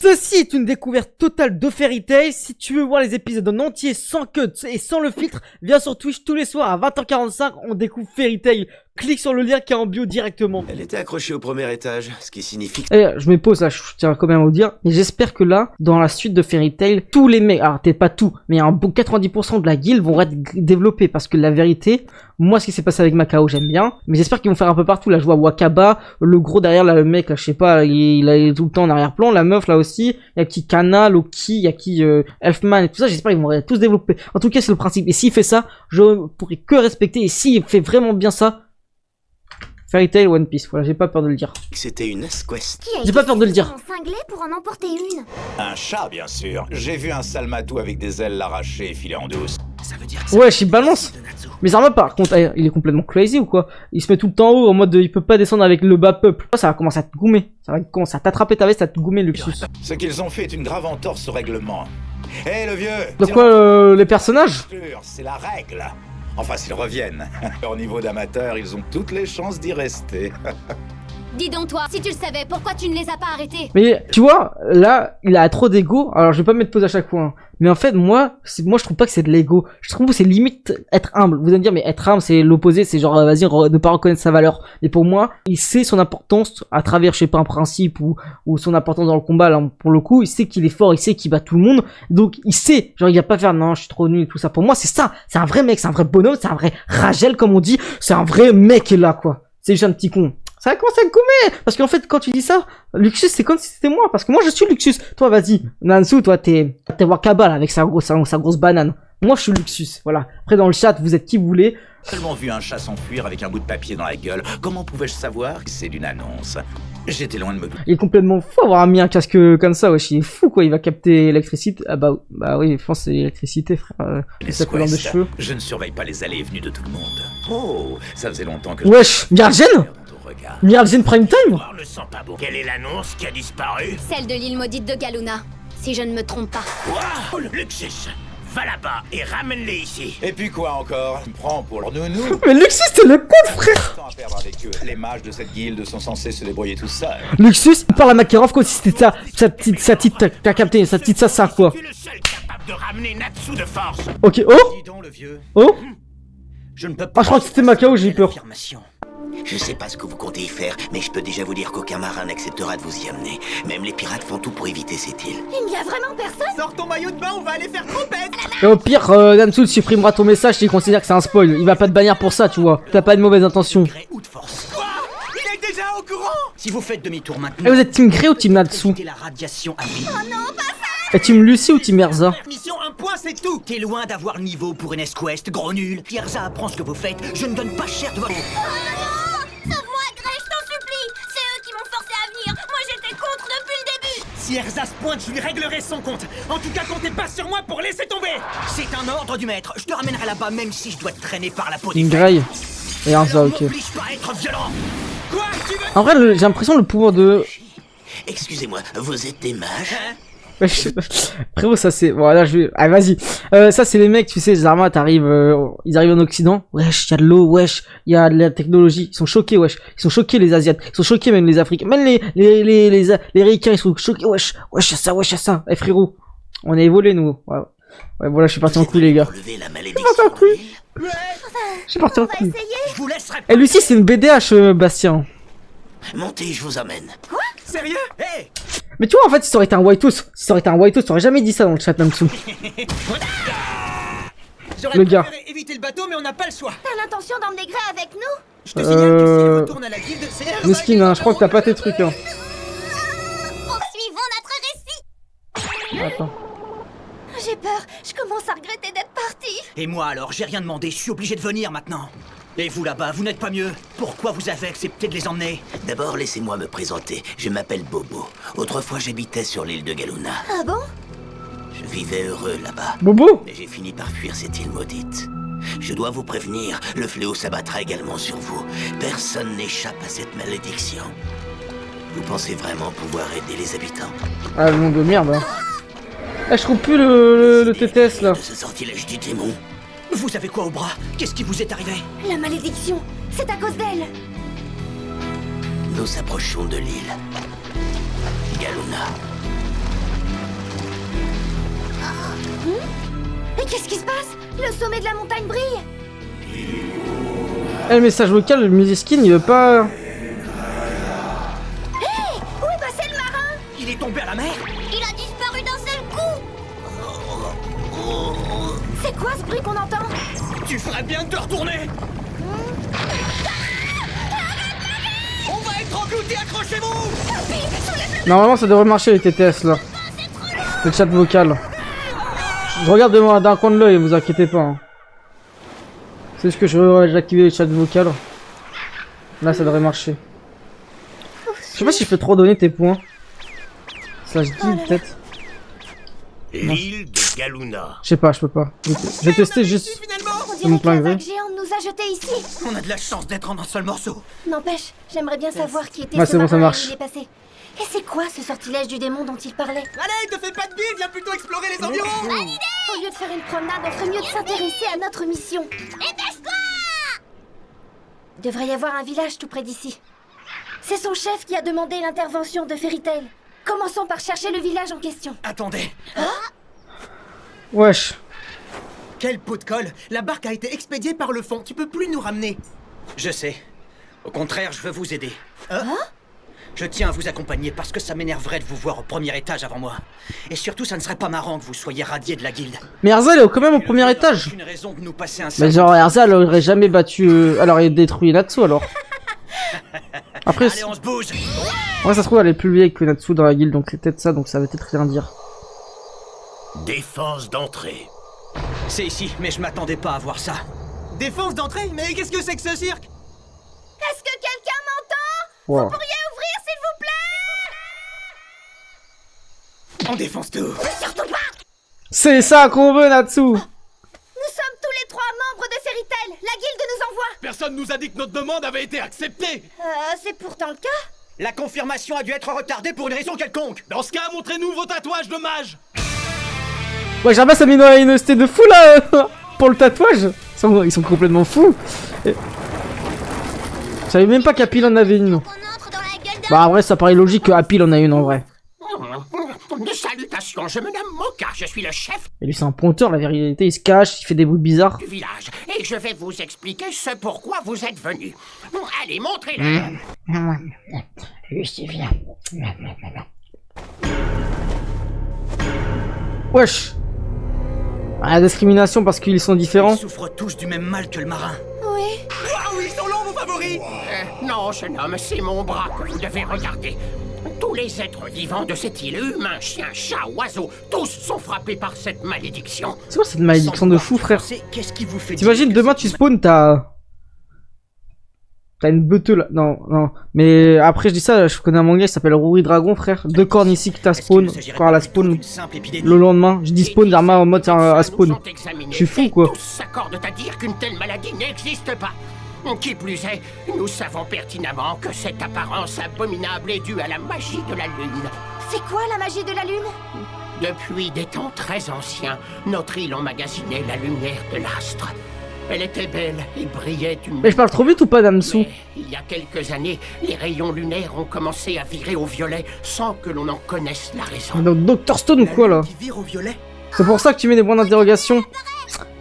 Ceci est une découverte totale de Fairy Tail. Si tu veux voir les épisodes en entier sans cut et sans le filtre, viens sur Twitch tous les soirs à 20h45, on découvre Fairy Tail. Clique sur le lien qui est en bio directement. Elle était accrochée au premier étage, ce qui signifie... Je me pose là, je tiens quand même à vous dire, mais j'espère que là, dans la suite de Fairy Tail, tous les mecs, alors peut-être pas tout, mais un bon 90% de la guilde vont être développés, parce que la vérité, moi ce qui s'est passé avec Macao j'aime bien, mais j'espère qu'ils vont faire un peu partout. Là je vois Wakaba, le gros derrière là, le mec là, je sais pas, il est tout le temps en arrière-plan, la meuf là aussi, il y a qui Kana, Loki, il y a qui Elfman et tout ça, j'espère qu'ils vont tous développer. En tout cas c'est le principe, et s'il fait ça, je pourrais que respecter, et s'il fait vraiment bien ça, Fairy Tail One Piece, voilà, j'ai pas peur de le dire. C'était une Esquest. J'ai pas peur de le dire. Cinglé pour en emporter une. Un chat, bien sûr. J'ai vu un salmatou avec des ailes l'arracher et filer en douce. Ça veut dire que Ouais, il balance. Mais Zarma par contre, il est complètement crazy ou quoi? Il se met tout le temps en haut en mode il peut pas descendre avec le bas peuple. Ça va commencer à te goumer. Ça va commencer à t'attraper ta veste, à te goumer Luxus. Ce qu'ils ont fait est une grave entorse au règlement. Hé, le vieux! De quoi les personnages? C'est la règle. Enfin, s'ils reviennent. Au niveau d'amateur, ils ont toutes les chances d'y rester. Dis donc toi, si tu le savais, pourquoi tu ne les as pas arrêtés? Mais tu vois, là, il a trop d'ego. Alors je vais pas me mettre pause à chaque fois. Hein. Mais en fait, moi je trouve pas que c'est de l'ego. Je trouve que c'est limite être humble. Vous allez me dire, mais être humble, c'est l'opposé. C'est genre, vas-y, ne pas reconnaître sa valeur. Mais pour moi, il sait son importance à travers, je sais pas, un principe ou son importance dans le combat. Là, pour le coup, il sait qu'il est fort, il sait qu'il bat tout le monde. Donc, il sait, genre, il va pas faire, non, je suis trop nul et tout ça. Pour moi, c'est ça. C'est un vrai mec, c'est un vrai bonhomme, c'est un vrai Ragel, comme on dit. C'est un vrai mec là, quoi. C'est juste un petit con. Ça va commencer à te gommer. Parce qu'en fait, quand tu dis ça, Luxus, c'est comme si c'était moi. Parce que moi, je suis Luxus. Toi, vas-y. Nansu, toi, t'es Wakaba, là, avec sa grosse banane. Moi, je suis Luxus. Voilà. Après, dans le chat, vous êtes qui vous voulez. J'ai seulement vu un chat s'enfuir avec un bout de papier dans la gueule. Comment pouvais-je savoir que c'est d'une annonce? J'étais loin de me... Il est complètement fou avoir mis un casque comme ça, wesh. Il est fou, quoi. Il va capter l'électricité. Ah bah oui, je pense que c'est l'électricité, frère. Sa couleur de cheveux. Je ne surveille pas les allées et venues de tout le monde. Oh, ça faisait longtemps que... Wesh, Mirgen Mirgen Prime Time. Ne sent pas bon. Quelle est l'annonce qui a disparu? Celle de l'île maudite de Galuna, si je ne me trompe pas. Waouh, Luxus, va là-bas et ramène-les ici. Et puis quoi encore? Tu me prends pour le nounou? Mais Luxus, c'est le con, frère. Temps à perdre avec eux. Les mages de cette guilde sont censés se débrouiller tout seuls. Luxus, il parle à Makarov comme si c'était sa petite, t'as capté, sa petite ça, quoi. Tu es le seul capable de ramener Natsu de force. Ok, oh. Dis donc, le vieux. Oh. Je ne peux pas... Ah, je crois que c'était Macao, j'ai eu peur. Je sais pas ce que vous comptez y faire, mais je peux déjà vous dire qu'aucun marin n'acceptera de vous y amener. Même les pirates font tout pour éviter cette île. Il n'y a vraiment personne? Sors ton maillot de bain, on va aller faire trompette. Et au pire, Nansu supprimera ton message s'il considère que c'est un spoil. Il va pas te bannir pour ça, tu vois. T'as pas de mauvaise intention. Ou de force. Quoi? Il est déjà au courant. Si vous faites demi-tour Et maintenant... vous êtes team Grey ou team Natsu? évitez la radiation à vie. Oh non, pas ça! Et team Lucie ou team Erza? Mission un point, c'est tout. T'es loin d'avoir le niveau pour une Esquest, gros nul. Pierza apprend ce que vous faites. Je ne donne pas cher de votre... Sauve-moi, Grey, je t'en supplie! C'est eux qui m'ont forcé à venir! Moi j'étais contre depuis le début! Si Erza se pointe, je lui réglerai son compte. En tout cas, comptez pas sur moi pour laisser tomber. C'est un ordre du maître. Je te ramènerai là-bas, même si je dois te traîner par la peau des Team fesses. Grey et Erza, ok. N'oblige pas à être violent. Quoi? Tu veux... En vrai, j'ai l'impression le pouvoir de... Excusez-moi, vous êtes des mages? Frérot, ça c'est... Voilà, je vais... Ah, vas-y. Ça, c'est les mecs, tu sais, Zarma, ils arrivent en Occident. Wesh, y a de l'eau, wesh. Y a de la technologie. Ils sont choqués, wesh. Ils sont choqués, les Asiates. Ils sont choqués, même les Africains. Même les Ricains, ils sont choqués. Wesh, wesh, y'a ça, wesh, y'a ça. Eh, frérot. On a évolué, nous. Ouais, voilà, je suis parti en couille, les gars. Enlever la Je malédiction suis parti en de couille. l'île. Je suis parti en On va couille. essayer! Je vous laisserai... Eh, Lucie, c'est une BDH, Bastien. Montez, je vous emmène. Sérieux? Hé! Mais tu vois, en fait, si ça aurait été un White House, t'aurais jamais dit ça dans le chat, Namsou. J'aurais Le gars. préféré éviter le bateau, mais on n'a pas le choix. T'as l'intention d'emmener Grey avec nous? Je te signale que si elle retourne à la guilde, c'est Erza Mesquine, qui hein, je crois que t'as pas tes trucs, hein. Poursuivons notre récit! Attends. J'ai peur, je commence à regretter d'être partie. Et moi alors, j'ai rien demandé, je suis obligé de venir maintenant. Et vous là-bas, vous n'êtes pas mieux? Pourquoi vous avez accepté de les emmener? D'abord, laissez-moi me présenter. Je m'appelle Bobo. Autrefois, j'habitais sur l'île de Galuna. Ah bon? Je vivais heureux là-bas. Bobo. Mais j'ai fini par fuir cette île maudite. Je dois vous prévenir, le fléau s'abattra également sur vous. Personne n'échappe à cette malédiction. Vous pensez vraiment pouvoir aider les habitants? Ah, le monde de merde, hein. Eh, je trouve plus le TTS, là. De ce sortilège du démon. Vous avez quoi au bras? Qu'est-ce qui vous est arrivé? La malédiction, c'est à cause d'elle. Nous approchons de l'île. Galuna. Qu'est-ce qui se passe? Le sommet de la montagne brille. Eh, le message vocal, le Musiskin, il veut pas... Où est passé le marin? Il est tombé à la mer. Il a disparu d'un seul coup. C'est quoi ce bruit qu'on entend? Tu ferais bien de te retourner. On va être engloutis, accrochez-vous. Normalement, ça devrait marcher les TTS, là. Le chat vocal. Je regarde de moi d'un coin de l'œil, vous inquiétez pas. Hein. C'est juste que j'ai activé le chat vocal. Là, ça devrait marcher. Je sais pas si je peux trop donner tes points. Ça, je dis peut-être. L'île de Galuna. Je sais pas, je peux pas. J'ai testé juste. Finalement, On C'est mon dirait que plein la gré. vague géante nous a jetés ici. on a de la chance d'être en un seul morceau. N'empêche, j'aimerais bien savoir qui était Ouais, ce c'est bon, ça marin et marche. où il est passé. Et c'est quoi ce sortilège du démon dont il parlait? Allez, te fais pas de bille, viens plutôt explorer les environs. Au lieu de faire une promenade, on ferait mieux de s'intéresser à notre mission. Dépêche-toi! Il devrait y avoir un village tout près d'ici. C'est son chef qui a demandé l'intervention de Fairy Tail. Commençons par chercher le village en question. Attendez, Wesh. quel pot de colle. La barque a été expédiée par le fond, tu peux plus nous ramener. Je sais. Au contraire, je veux vous aider. Je tiens à vous accompagner parce que ça m'énerverait de vous voir au premier étage avant moi. Et surtout, ça ne serait pas marrant que vous soyez radié de la guilde. Mais Erzal est quand même au premier étage. Aucune raison de nous passer un Mais sac. genre, Erzal aurait jamais battu. Alors, il a détruit Natsu alors. Après, Allez, on se bouge. ouais, ça se trouve, elle est plus vieille que Natsu dans la guilde, donc c'est peut-être ça, donc ça veut peut-être rien dire. Défense d'entrée. C'est ici, mais je m'attendais pas à voir ça. Défense d'entrée? Mais qu'est-ce que c'est que ce cirque? Est-ce que quelqu'un m'entend? Wow. Pourriez ouvrir, s'il vous plaît? On défonce tout. Surtout pas! C'est ça qu'on veut, Natsu. Nous sommes tous les 3 membres de Fairy Tail. La guilde nous envoie. Personne nous a dit que notre demande avait été acceptée. C'est pourtant le cas. La confirmation a dû être retardée pour une raison quelconque. Dans ce cas, montrez-nous vos tatouages de mage. Ouais, Jarbas a mis une ST de fou là pour le tatouage. Ils sont complètement fous. Et... Je savais même pas qu'Apil en avait une. On entre dans la gueule d'un... Bah, en vrai, ça paraît logique que Apil en a une en vrai. Salutations, je me nomme Moka, je suis le chef Et lui, c'est un ponteur, la vérité. Il se cache, il fait des bruits bizarres. du village. Et je vais vous expliquer ce pourquoi vous êtes venus. Allez, montrez-le. Justifie. Wesh. Ah, la discrimination parce qu'ils sont différents. Ils souffrent tous du même mal que le marin. Oui. Waouh, ils sont longs, vos favoris. Non, jeune homme, c'est mon bras que vous devez regarder. Tous les êtres vivants de cette île, humains, chiens, chats, oiseaux, tous sont frappés par cette malédiction. C'est quoi cette malédiction de fou, frère? Qu'est-ce qui vous fait T'imagines, dire que demain c'est tu une spawns, t'as une beuteuse là. Non, non. Mais après, je dis ça, je connais un manga, il s'appelle Ruri Dragon, frère. 2 cornes ici que t'as Est-ce qu'il spawn. ne s'agirait Quand elle pas a plutôt spawn d'une simple épidémie? le lendemain. Je dis spawn, Dharma en mode à spawn. Je suis fou, quoi. Tous s'accordent à dire qu'une telle maladie n'existe pas. Qui plus est, nous savons pertinemment que cette apparence abominable est due à la magie de la lune. C'est quoi la magie de la lune? Depuis des temps très anciens, notre île emmagasinait la lumière de l'astre. Elle était belle et brillait d'une... Mais je parle trop vite ou pas, Damsou? Mais il y a quelques années, les rayons lunaires ont commencé à virer au violet sans que l'on en connaisse la raison. Donc Dr Stone ou La quoi lune là? qui vire au violet? C'est pour ça que tu mets des points d'interrogation?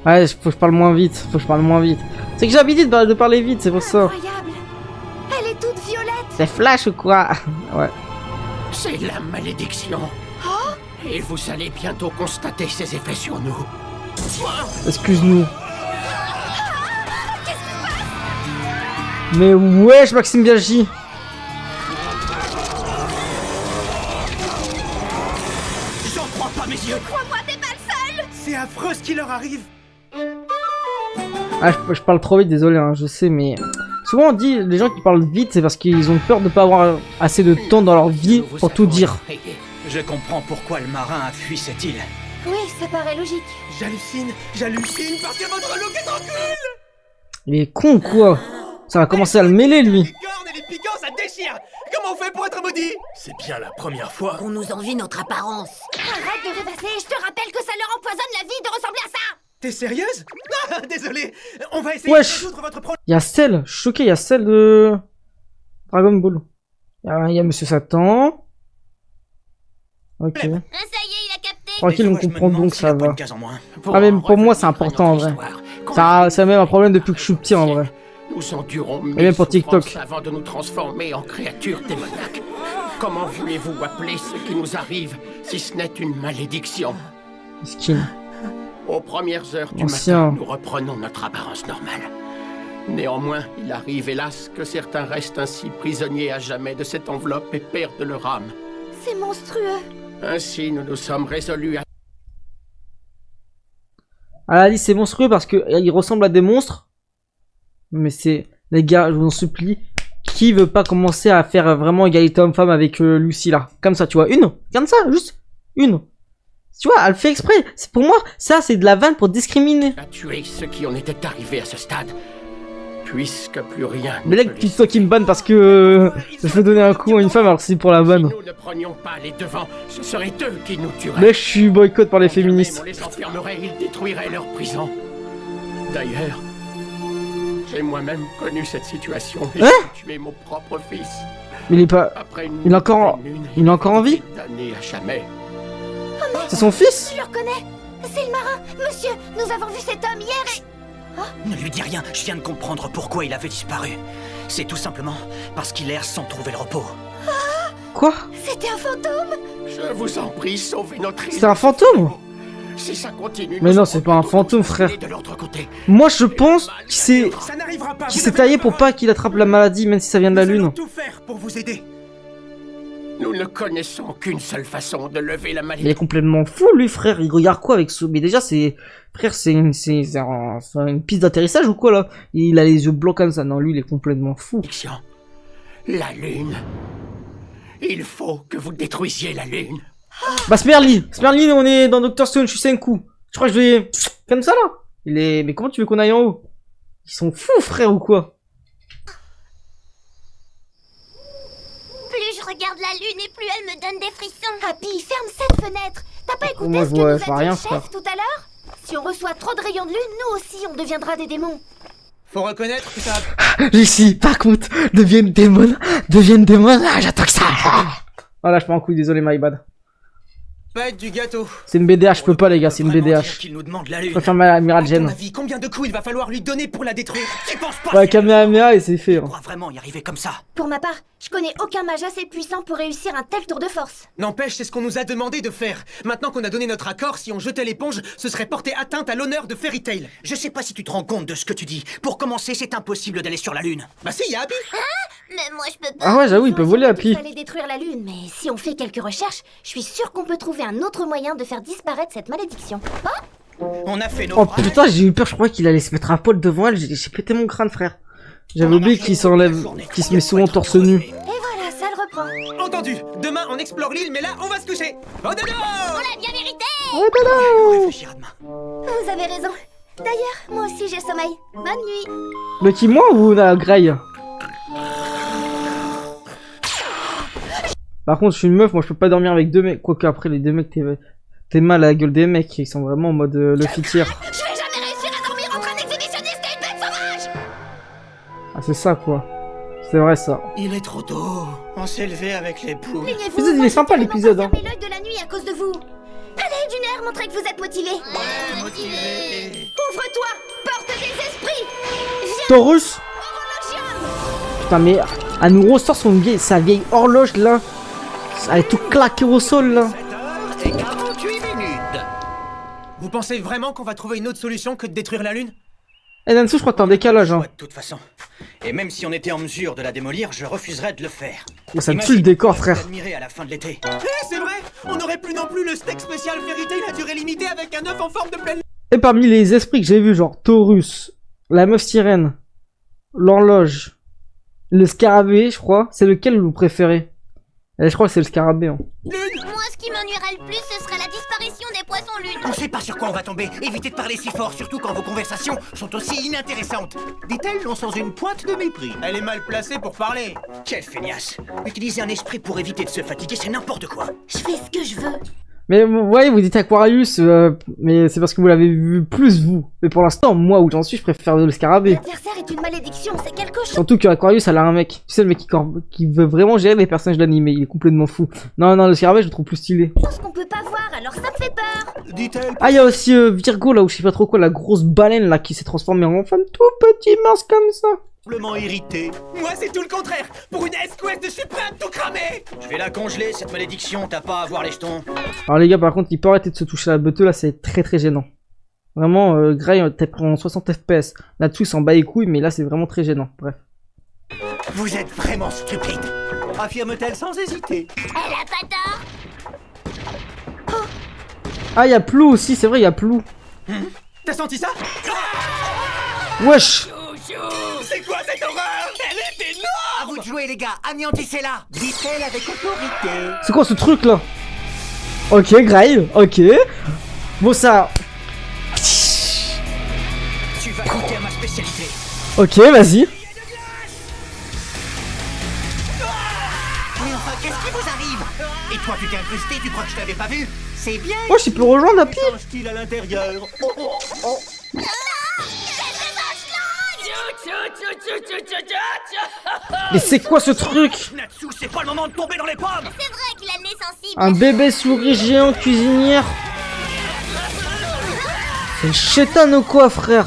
Ouais, faut que je parle moins vite. Faut que je parle moins vite. C'est que j'ai l'habitude de parler vite, c'est pour ça. Incroyable. Elle est toute violette. C'est Flash ou quoi? Ouais. C'est la malédiction. Et vous allez bientôt constater ses effets sur nous. Excuse-nous. Mais wesh, Maxime Biaggi. J'en crois pas mes yeux. Crois-moi, t'es pas le seul. C'est affreux ce qui leur arrive. Ah, je parle trop vite, désolé, hein, je sais, mais... Souvent on dit, les gens qui parlent vite, c'est parce qu'ils ont peur de pas avoir assez de temps dans leur vie Nous vous pour tout avons dire. effrayé. Je comprends pourquoi le marin a fui cette île. Oui, ça paraît logique. J'hallucine parce que votre look est trop cool. Il est con, quoi. Ça va commencer à le mêler, lui. Les cornes et les piquants, ça déchire. Comment on fait pour être maudit? C'est bien la première fois. On nous envie notre apparence. Arrête de rêvasser, je te rappelle que ça leur empoisonne la vie de ressembler à ça. T'es sérieuse? Ah, désolé. On va essayer Wesh. de résoudre votre problème. Il y a Cell, je suis choqué, il y a Cell de... Dragon Ball. Il y a Monsieur Satan. Ok. Ça y est, il a capté. Tranquille, on Des fois, je me comprend demande donc s'il ça a pas va. une case en moins. Ah, mais pour moi, c'est important, en vrai. Ça même un problème depuis que je suis petit en vrai. Nous endurons même pour TikTok. avant de nous transformer en créatures démoniaques. Comment voulez-vous appeler ce qui nous arrive si ce n'est une malédiction? Skin. Aux premières heures du Ancien. matin, nous reprenons notre apparence normale. Néanmoins, il arrive hélas que certains restent ainsi prisonniers à jamais de cette enveloppe et perdent leur âme. C'est monstrueux. Ainsi, nous nous sommes résolus à... Elle a dit c'est monstrueux parce que il ressemble à des monstres. Mais c'est... Les gars, je vous en supplie. Qui veut pas commencer à faire vraiment égalité homme-femme avec Lucy là? Comme ça, tu vois. Une. Regarde ça, juste. Une. Tu vois, elle fait exprès. C'est pour moi, ça c'est de la vanne pour discriminer. à tuer ceux qui en étaient arrivés à ce stade. Puisque plus rien... Mais là, ne peut tu toi qui me banne parce que je vais donner un coup à une femme alors que c'est pour la Si vanne. nous ne prenions pas les devants, ce seraient eux qui nous tueraient. Là, je suis boycott par les Quand bien féministes. même on les enfermerait, ils détruiraient leur prison. D'ailleurs, j'ai moi-même connu cette situation et Hein j'ai tué mon propre fils. Mais il est pas... Après une Il est encore- pleine lune, il est encore en vie? Damné à jamais. C'est son fils? Je le reconnais. C'est le marin. Monsieur, nous avons vu cet homme hier et... Ne lui dis rien, je viens de comprendre pourquoi il avait disparu. C'est tout simplement parce qu'il erre sans trouver le repos. Quoi? C'était un fantôme. Je vous en prie, sauvez notre île. C'est un fantôme? Si ça continue, Mais nous non, serons c'est pas un tous fantôme, frère. de l'autre côté. Moi, je pense qu'il Ça n'arrivera pas. s'est taillé pour pas qu'il attrape la maladie, même si ça vient de la lune. tout faire pour vous aider. Nous ne connaissons qu'une seule façon de lever la Il est malédiction. complètement fou, lui, frère. Il regarde quoi avec ce... Mais déjà, c'est... Frère, c'est une piste d'atterrissage ou quoi, là? Il a les yeux blancs comme ça. Non, lui, il est complètement fou. La lune. Il faut que vous détruisiez la lune. Bah, Smerly, on est dans Dr. Stone, je suis Senku. Je crois que je vais... Comme ça, là. Il est... Mais comment tu veux qu'on aille en haut? Ils sont fous, frère, ou quoi? Plus je regarde la lune et plus elle me donne des frissons. Happy, ferme cette fenêtre. T'as pas écouté Moi, ce je que vois nous a pas dit rien, le chef frère. tout à l'heure? Si on reçoit trop de rayons de lune, nous aussi on deviendra des démons. Faut reconnaître que ça... Lucie, par contre, devienne démon. Ah, j'attends que ça. Ah, là, je prends un coup, désolé, my bad. Pas être du gâteau. C'est une BDH, je peux pas, les gars, c'est une Vraiment dire BDH. qu'il nous demande la Je lune. préfère ma Amiral À ton Jen. avis, combien de coups il va falloir lui donner pour la détruire? Tu penses pas? Ouais, Kamehameha, et c'est fait. Tu Hein. crois vraiment y arriver comme ça? Pour ma part, je connais aucun mage assez puissant pour réussir un tel tour de force. N'empêche, c'est ce qu'on nous a demandé de faire. Maintenant qu'on a donné notre accord, si on jetait l'éponge, ce serait porter atteinte à l'honneur de Fairy Tail. Je sais pas si tu te rends compte de ce que tu dis. Pour commencer, c'est impossible d'aller sur la Lune. Bah si, y a Abby. Mais moi je peux pas. Ah ouais, j'avoue, il peut voler à Il pied. fallait détruire la lune, mais si on fait quelques recherches, je suis sûre qu'on peut trouver un autre moyen de faire disparaître cette malédiction. On a fait nos... Oh putain, j'ai eu peur, je croyais qu'il allait se mettre à poil devant elle. J'ai pété mon crâne, frère. J'avais oublié qu'il s'enlève, qu'il se met souvent torse nu. Et voilà, ça le reprend. Entendu. Demain, on explore l'île, mais là, on va se coucher. Oh dodo! On l'a bien mérité. On réfléchira demain. Vous avez raison. D'ailleurs, moi aussi j'ai sommeil. Bonne nuit. Lucky moi ou la Grey? Par contre, je suis une meuf, moi je peux pas dormir avec deux mecs. Quoique après, les deux mecs, t'es mal à la gueule des mecs, ils sont vraiment en mode le fitière. Je vais jamais réussir à dormir entre un exhibitionniste et une bête sauvage. Ah, c'est ça quoi. C'est vrai ça. Il est trop tôt. On s'est levé avec les poules. Plaignez-vous, L'épisode, il moi, est sympa, j'ai carrément l'épisode, pas hein. fermé l'œil de la nuit à cause de vous. Allez, d'une heure, montrez que vous êtes motivé. Motivé. Ouvre-toi, porte des esprits. Viens, Taurus? horologium. Putain, mais elle nous ressort sa vieille horloge là. Elle est tout claquée au sol là. 7h48 minutes. Vous pensez vraiment qu'on va trouver une autre solution que de détruire la Lune? Eh Nancy, je crois que t'es en décalage hein. Ouais, de toute façon. Et même si on était en mesure de la démolir, je refuserais de le faire. Mais ça me tue Imagine le décor, qu'on pourrait frère. l'admirer à la fin de l'été. C'est vrai. On n'aurait plus non plus le steak spécial Fairy Tail à durée limitée avec un œuf en forme de pleine. Et parmi les esprits que j'ai vus, genre Taurus, la meuf sirène, l'horloge, le scarabée, je crois, c'est lequel vous préférez? Je crois que c'est le scarabée. Hein. Moi, ce qui m'ennuierait le plus, ce serait la disparition des poissons lunes. On sait pas sur quoi on va tomber. Évitez de parler si fort, surtout quand vos conversations sont aussi inintéressantes. Dit-elle, non sans une pointe de mépris. Elle est mal placée pour parler. Quelle feignasse. Utiliser un esprit pour éviter de se fatiguer, c'est n'importe quoi. Je fais ce que je veux. Mais vous voyez, vous dites Aquarius, mais c'est parce que vous l'avez vu plus vous. Mais pour l'instant, moi où j'en suis, je préfère le scarabée. L'adversaire est une malédiction, c'est quelque chose. Surtout que Aquarius, elle a un mec. Tu sais, le mec qui veut vraiment gérer les personnages d'anime. Il est complètement fou. Non, le scarabée, je le trouve plus stylé. Qu'on peut pas voir alors ça me fait peur. Dit-elle. Ah, il y a aussi Virgo là, ou je sais pas trop quoi, la grosse baleine là qui s'est transformée en femme tout petit mince comme ça. Simplement irrité. Moi, c'est tout le contraire. Pour une S-Quest, je suis prêt à tout cramer. Je vais la congeler, cette malédiction. T'as pas à voir les jetons. Alors les gars, par contre, il peut arrêter de se toucher la beuteux là, c'est très très gênant. Vraiment, Grey, t'es pris en 60 FPS. Là-dessous, il s'en bat les couilles, mais là, c'est vraiment très gênant. Bref. Vous êtes vraiment stupide. Affirme-t-elle sans hésiter. Elle a pas tort. Ah, il y a Plou aussi, c'est vrai, il y a Plou. T'as senti ça? Wesh. C'est quoi cette horreur? Elle est énorme! À vous de jouer, les gars. Anéantissez-la. Dit-elle avec autorité. C'est quoi ce truc là? Ok, Grey, ok. Bon, ça. Tu vas goûter à ma spécialité. Ok, vas-y. Mais enfin, qu'est-ce qui vous arrive? Et toi, tu t'es incrusté, tu crois que je t'avais pas vu? C'est bien. Oh, je peux rejoindre Happy. Change-t-il à l'intérieur? Oh, oh, oh. Mais c'est quoi ce truc? Natsu, c'est pas le moment de tomber dans les pommes! C'est vrai qu'il a le nez sensible. Un bébé souris géant cuisinière. C'est une chétane ou quoi, frère?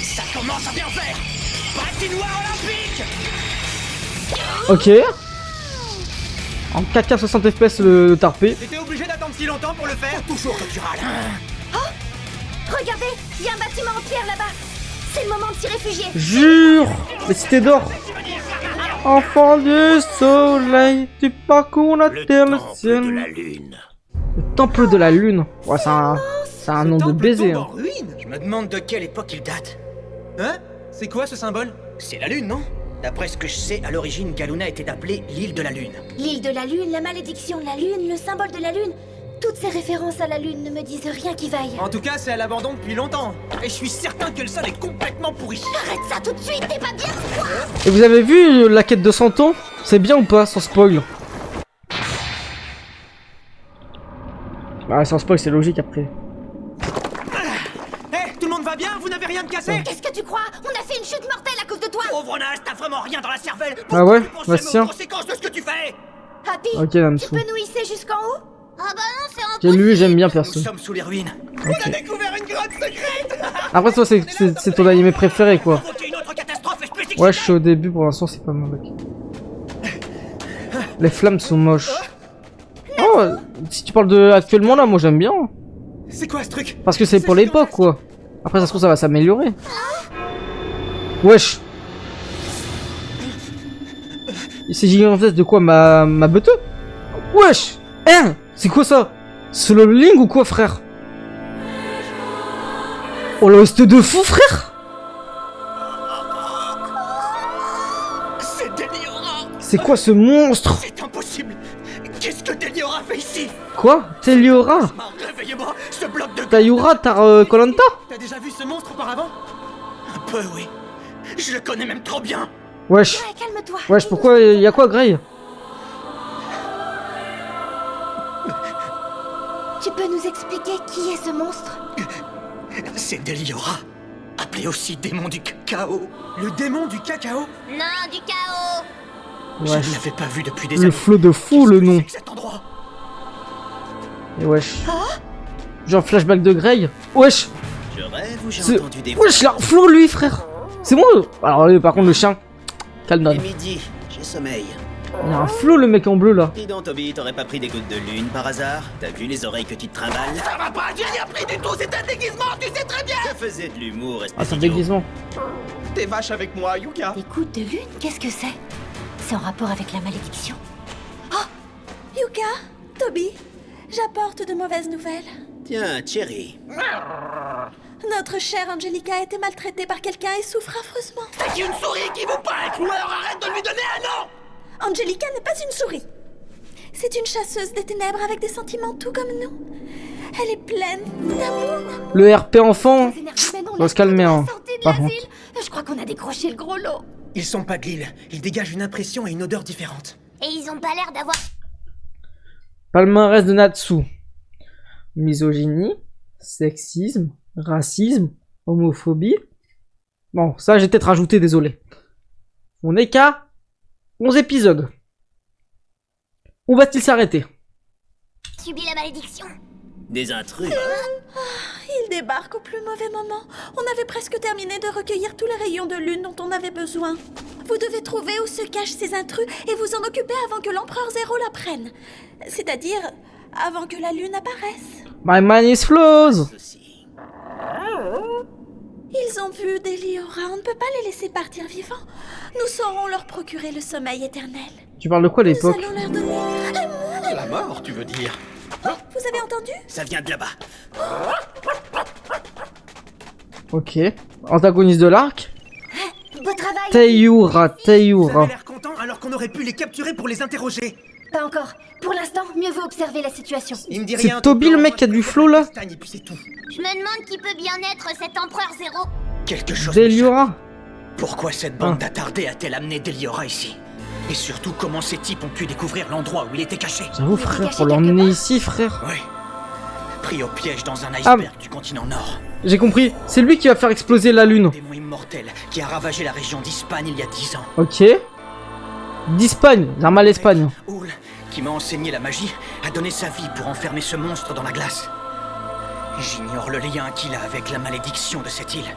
Ça commence à bien faire! Patinoire olympique! Ok. En 4K 60 FPS le tarpé. T'étais obligé d'attendre si longtemps pour le faire? Toujours que tu râles! Regardez, il y a un bâtiment en pierre là-bas. C'est le moment de s'y réfugier. Jure. Les cités d'or. Enfant du soleil, tu parcours la Le terre, le temple de ciel. la lune. Le temple de la lune. Ouais, c'est un nom de Temple baiser. tombe Hein. en ruine. Je me demande de quelle époque il date. Hein? C'est quoi ce symbole? C'est la lune, non? D'après ce que je sais, à l'origine, Galuna était appelée l'île de la lune. L'île de la lune, la malédiction de la lune, le symbole de la lune. Toutes ces références à la lune ne me disent rien qui vaille. En tout cas, c'est à l'abandon depuis longtemps. Et je suis certain que le sol est complètement pourri. Arrête ça tout de suite, t'es pas bien ou quoi? Et vous avez vu la quête de 100 ans? C'est bien ou pas, sans spoil? Bah, sans spoil, c'est logique après. Hé, tout le monde va bien? Vous n'avez rien de cassé? Qu'est-ce que tu crois? On a fait une chute mortelle à cause de toi. Pauvre Nash, t'as vraiment rien dans la cervelle. Ah ouais? Pourquoi tu penses Bah, jamais tiens. aux conséquences de ce que tu fais? Happy, Ok, tu Namsou. peux nous hisser jusqu'en haut? Ah bah non, c'est Ok, lui, j'aime bien Nous perso. sommes sous les ruines. On a découvert une grotte secrète. Après, toi, c'est ton anime préféré, quoi. Provoquer une autre catastrophe et je peux Ouais, je suis au début, pour l'instant, c'est pas mal, mec. Les flammes sont moches. Oh, si tu parles de actuellement, là, moi, j'aime bien. C'est quoi ce truc? Parce que c'est pour l'époque, quoi. Après, ça se trouve, ça va s'améliorer. Wesh. C'est gigantesque de quoi? Ma beuteux? Wesh. Hein? C'est quoi ça? Solo leveling ou quoi, frère? Oh, l'OST de fou, frère. C'est Deliora. C'est quoi ce monstre? C'est impossible. Qu'est-ce que Deliora fait ici? Quoi? Teliora? Réveillez-moi, ce bloc de... Tayura Tar Koh-Lanta? T'as déjà vu ce monstre auparavant? Un peu, oui. Je le connais même trop bien. Wesh. Ouais, calme-toi. Wesh, pourquoi y a quoi, Grey? Tu peux nous expliquer qui est ce monstre? C'est Deliora, appelé aussi démon du cacao. Le démon du cacao? Non, du chaos. Je Wesh. ne l'avais pas vu depuis des Le années. flot de fou, Qu'est-ce le que nom. c'est que cet endroit? Et wesh. Genre flashback de Grey. Wesh. Je rêve ou j'ai C'est- entendu des Wesh, il a un flot, lui, frère. C'est moi. Alors, lui, par contre, le chien. Calme Et down. midi, j'ai sommeil. Il a un flot, le mec en bleu, là. Dis donc, Toby, t'aurais pas pris des gouttes de lune par hasard? T'as vu les oreilles que tu te trimbales? Ça va pas, j'ai rien pris du tout, c'est un déguisement, tu sais très bien. Je faisais de l'humour, Ah, espèce c'est un d'idiot. déguisement. T'es vache avec moi, Yuka. Des gouttes de lune, qu'est-ce que c'est? C'est en rapport avec la malédiction. Yuka, Toby, j'apporte de mauvaises nouvelles. Tiens, Cherry. Notre chère Angelica a été maltraitée par quelqu'un et souffre affreusement. C'est une souris qui vous pince, ou alors arrête de lui donner un nom. Angelica n'est pas une souris. C'est une chasseuse des ténèbres avec des sentiments tout comme nous. Elle est pleine d'amour. Le RP enfant. Vous énervez, mais non, On va se calmer, hein. sortez de Par l'asile. Je crois qu'on a décroché le gros lot. Ils sont pas de l'île, ils dégagent une impression et une odeur différente. Et ils ont pas l'air d'avoir... Palmarès de Natsu. Misogynie, sexisme, racisme, homophobie. Bon, ça j'ai peut-être rajouté, désolé. On est qu'à 11 épisodes. Où va-t-il s'arrêter? Subis la malédiction. Des intrus. Il débarque au plus mauvais moment. On avait presque terminé de recueillir tous les rayons de lune dont on avait besoin. Vous devez trouver où se cachent ces intrus et vous en occuper avant que l'empereur Zéro la prenne. C'est-à-dire, avant que la lune apparaisse. My man is flows. Ils ont vu Deliora, on ne peut pas les laisser partir vivants. Nous saurons leur procurer le sommeil éternel. Tu parles de quoi à Nous l'époque? allons leur donner... La mort, tu veux dire? Vous avez entendu? Ça vient de là-bas. Ok. Antagoniste de l'arc. Beau travail. Teyura, Vous Teyura. avez l'air content alors qu'on aurait pu les capturer pour les interroger. Pas encore. Pour l'instant, mieux vaut observer la situation. Il me dit C'est rien. Toby, le mec qui a du flow, là? Et puis c'est tout. Je me demande qui peut bien être cet empereur Zéro. Quelque chose m'échappe. Deliora. Pourquoi cette bande Ah. d'attardés a-t-elle amené Deliora ici? Et surtout, comment ces types ont pu découvrir l'endroit où il était caché? J'avoue, frère, pour l'emmener ici, frère. Oui. Pris au piège dans un iceberg du continent Nord. J'ai compris. C'est lui qui va faire exploser la lune. Un démon immortel qui a ravagé la région d'Espagne il y a 10 ans. Ok. D'Espagne. J'ai mal l'Espagne. Houl, qui m'a enseigné la magie, a donné sa vie pour enfermer ce monstre dans la glace. J'ignore le lien qu'il a avec la malédiction de cette île.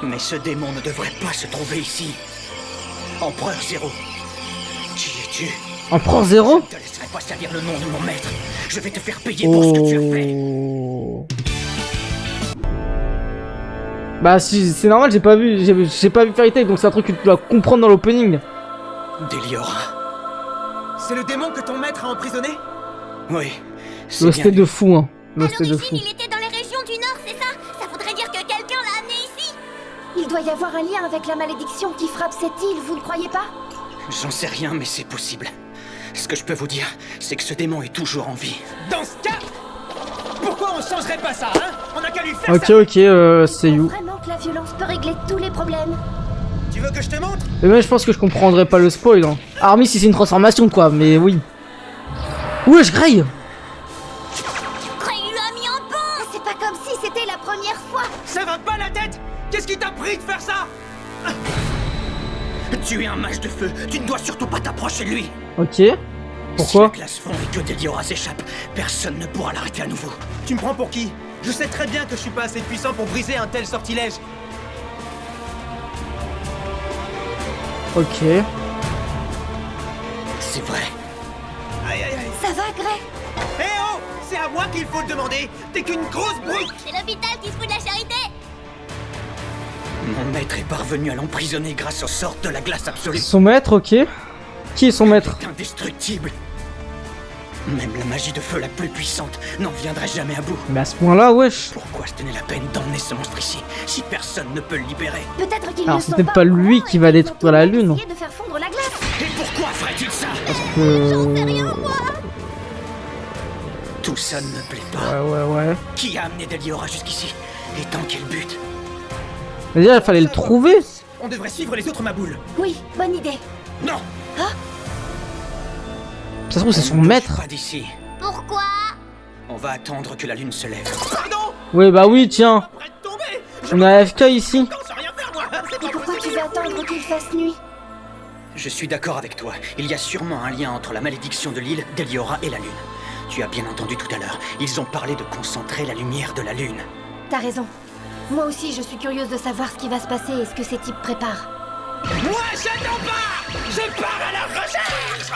Mais ce démon ne devrait pas se trouver ici. Empereur Zéro, qui es-tu? Empereur Zéro? Je ne te laisserai pas salir le nom de mon maître. Je vais te faire payer pour ce que tu as fait. Oh. Bah si, c'est normal, j'ai pas vu Fairy Tail, donc c'est un truc que tu dois comprendre dans l'opening. Deliora. C'est le démon que ton maître a emprisonné? Oui. L'osté de fou, hein. À L'osté de l'origine, fou. il était dans les régions du Nord, c'est ça? Ça voudrait dire que quelqu'un l'a amené ici? Il doit y avoir un lien avec la malédiction qui frappe cette île, vous ne croyez pas? J'en sais rien, mais c'est possible. Ce que je peux vous dire, c'est que ce démon est toujours en vie. Dans ce cas, pourquoi on changerait pas ça, hein? On a qu'à lui faire ça. Ok, c'est you. Vraiment que la violence peut régler tous les problèmes. Tu veux que je te montre? Mais même je pense que je comprendrais pas le spoil. Hein. Army si c'est une transformation quoi, mais oui. Wesh, Grey! Grey lui a mis en pont! C'est pas comme si c'était la première fois! Ça va pas la tête? Qu'est-ce qui t'a pris de faire ça? Tu es un mage de feu, tu ne dois surtout pas t'approcher de lui. Ok. Si la Pourquoi? glace fond et que Deliora s'échappe, personne ne pourra l'arrêter à nouveau. Tu me prends pour qui? Je sais très bien que je suis pas assez puissant pour briser un tel sortilège. Ok. C'est vrai. Aïe aïe aïe. Ça va, Grey? Eh oh! C'est à moi qu'il faut le demander. T'es qu'une grosse brute. C'est l'hôpital qui se fout de la charité! Mon maître est parvenu à l'emprisonner grâce au sort de la glace absolue. Son maître, ok. Qui est son maître? Il est indestructible. Même la magie de feu la plus puissante n'en viendrait jamais à bout. Mais à ce point-là, wesh. Pourquoi se tenait la peine d'emmener ce monstre ici, si personne ne peut le libérer? Peut-être qu'ils Alors, ne c'est sont peut-être pas au lui courant qui et va qu'ils ont détruire la tout de même lune. essayé de faire fondre la glace. Et pourquoi ferait-il ça? J'en sais rien, moi! Tout ça ne me plaît pas. Ouais. Qui a amené Deliora jusqu'ici? Et dans quel but? Mais déjà, il fallait le trouver. On devrait suivre les autres maboules. Oui, bonne idée. Non! Ça se trouve, c'est son On ne bouge maître. Pas d'ici. Pourquoi? On va attendre que la lune se lève. Pardon! Ouais, bah oui, tiens. Prêt de tomber! On a AFK ici. Je sais rien faire, moi! Et pourquoi tu veux attendre qu'il fasse nuit? Je suis d'accord avec toi. Il y a sûrement un lien entre la malédiction de l'île, Deliora et la lune. Tu as bien entendu tout à l'heure. Ils ont parlé de concentrer la lumière de la lune. T'as raison. Moi aussi, je suis curieuse de savoir ce qui va se passer et ce que ces types préparent. Moi, j'attends pas! Je pars à la recherche!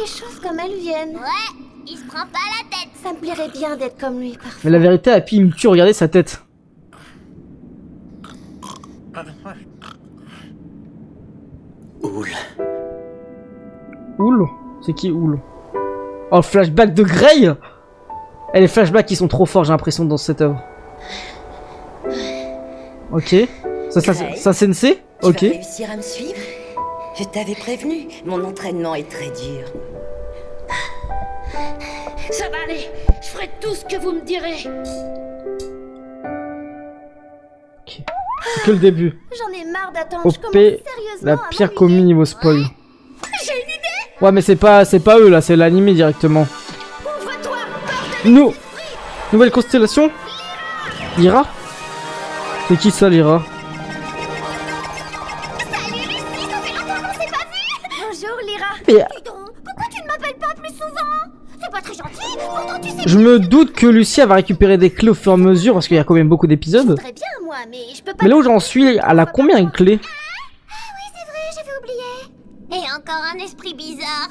Les choses comme elles viennent. Ouais, il se prend pas la tête. Ça me plairait bien d'être comme lui, parfois. Mais la vérité, Happy, il me tue, regardez sa tête. Oul. Oul? C'est qui Oul? Oh, le flashback de Grey! Et les flashbacks qui sont trop forts, j'ai l'impression, dans cette œuvre. Ok. Ça sensei? Ok. Tu vas réussir à me suivre? Je t'avais prévenu, mon entraînement est très dur. Ça va aller. Je ferai tout ce que vous me direz. Ok. C'est que le début. J'en ai marre d'attendre. Je OP, commence sérieusement la à pire m'ennuyer. commu niveau spoil. J'ai une idée. Ouais, mais c'est pas eux là, c'est l'animé directement. Ouvre-toi, bordel. Nous! Nouvelle constellation? Lyra? C'est qui ça, Lyra? Salut Lucie, ça fait longtemps qu'on s'est pas vu. Bonjour Lyra. Et- Dis donc, pourquoi tu ne m'appelles pas plus souvent? pas très gentil. Pourtant, tu sais. Je me doute que Lucia va récupérer des clés au fur et à mesure parce qu'il y a quand même beaucoup d'épisodes. Très bien, moi, mais je peux pas. Mais là où j'en suis, elle a combien de clés? Oui, c'est vrai, j'avais oublié. Et encore un esprit bizarre.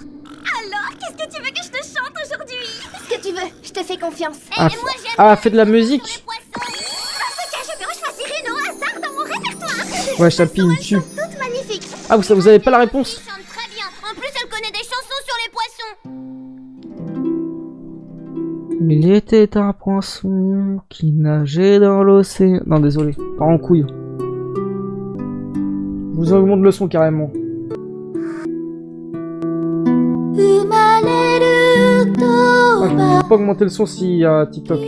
Alors, qu'est-ce que tu veux que je te chante aujourd'hui? Ce que tu veux, je te fais confiance. Ah, Et moi, j'aime ah, fait de la musique. les poissons. Dans ce cas, je vais choisir une au hasard dans mon répertoire. Ouais, Chapine, tu. Toutes magnifiques. Ah, vous avez pas la réponse? Elle chante très bien. En plus, elle connaît des chansons sur les poissons. Il était un poisson qui nageait dans l'océan. Non, désolé, pas en couille. Je vous augmente le son carrément. Ah, je peux pas augmenter le son s'il y a TikTok.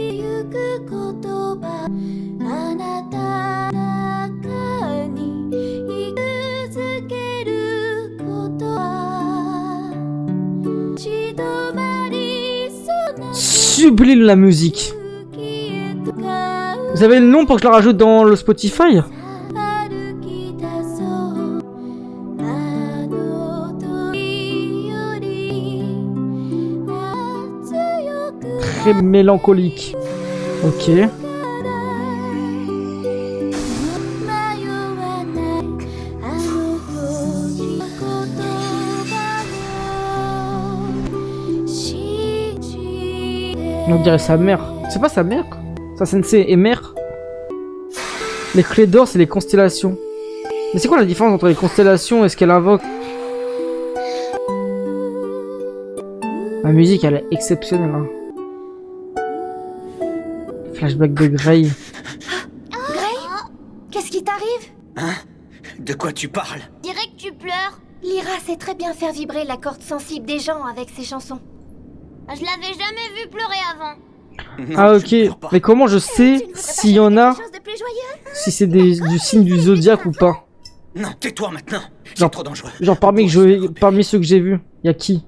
Sublime la musique. Vous avez le nom pour que je la rajoute dans le Spotify? Très mélancolique. Ok. On dirait sa mère. C'est pas sa mère? Sa sensei est mère? Les clés d'or, c'est les constellations. Mais c'est quoi la différence entre les constellations et ce qu'elle invoque? La musique, elle est exceptionnelle. Hein. Flashback de Grey. Grey? Qu'est-ce qui t'arrive? Hein? De quoi tu parles? Dirais que tu pleures. Lyra sait très bien faire vibrer la corde sensible des gens avec ses chansons. Je l'avais jamais vu pleurer avant. Non, Ah je ok, pleure pas. mais comment je sais s'il y en a, Quelque chose de plus joyeux? si c'est du signe du zodiaque ou pas? Non, tais-toi maintenant. C'est Genre- trop dangereux. Genre parmi ceux que j'ai vus, y a qui?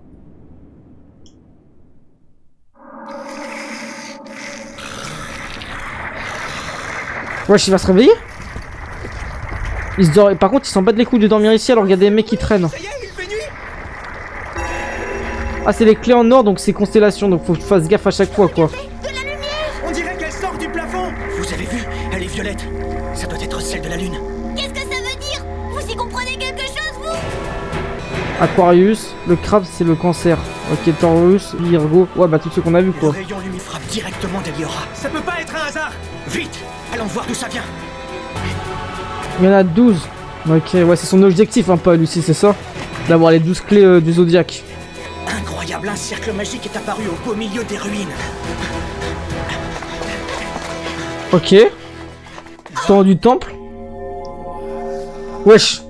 Wesh, il va se réveiller? Par contre, il s'en bat de les couilles de dormir ici alors qu'il y a des mecs qui traînent. Ça y est, il fait nuit. Ah, c'est les clés en or, donc c'est constellation, donc faut que je fasse gaffe à chaque fois quoi. On dirait qu'elle sort du plafond. Vous avez vu? Elle est violette. Ça doit être celle de la lune. Qu'est-ce que ça veut dire? Vous y comprenez quelque chose, vous? Aquarius, le crabe c'est le cancer. Ok, Taurus, Virgo, ouais bah tous ceux qu'on a vu Le quoi. rayon lui frappe directement d'Eliora. Ça peut pas être un hasard. Vite, allons voir d'où ça vient. Il y en a 12. Ok, ouais, c'est son objectif un peu à Lucie, c'est ça? D'avoir les 12 clés du zodiaque. Incroyable, un cercle magique est apparu au beau milieu des ruines. Ok. Temps du temple. Wesh.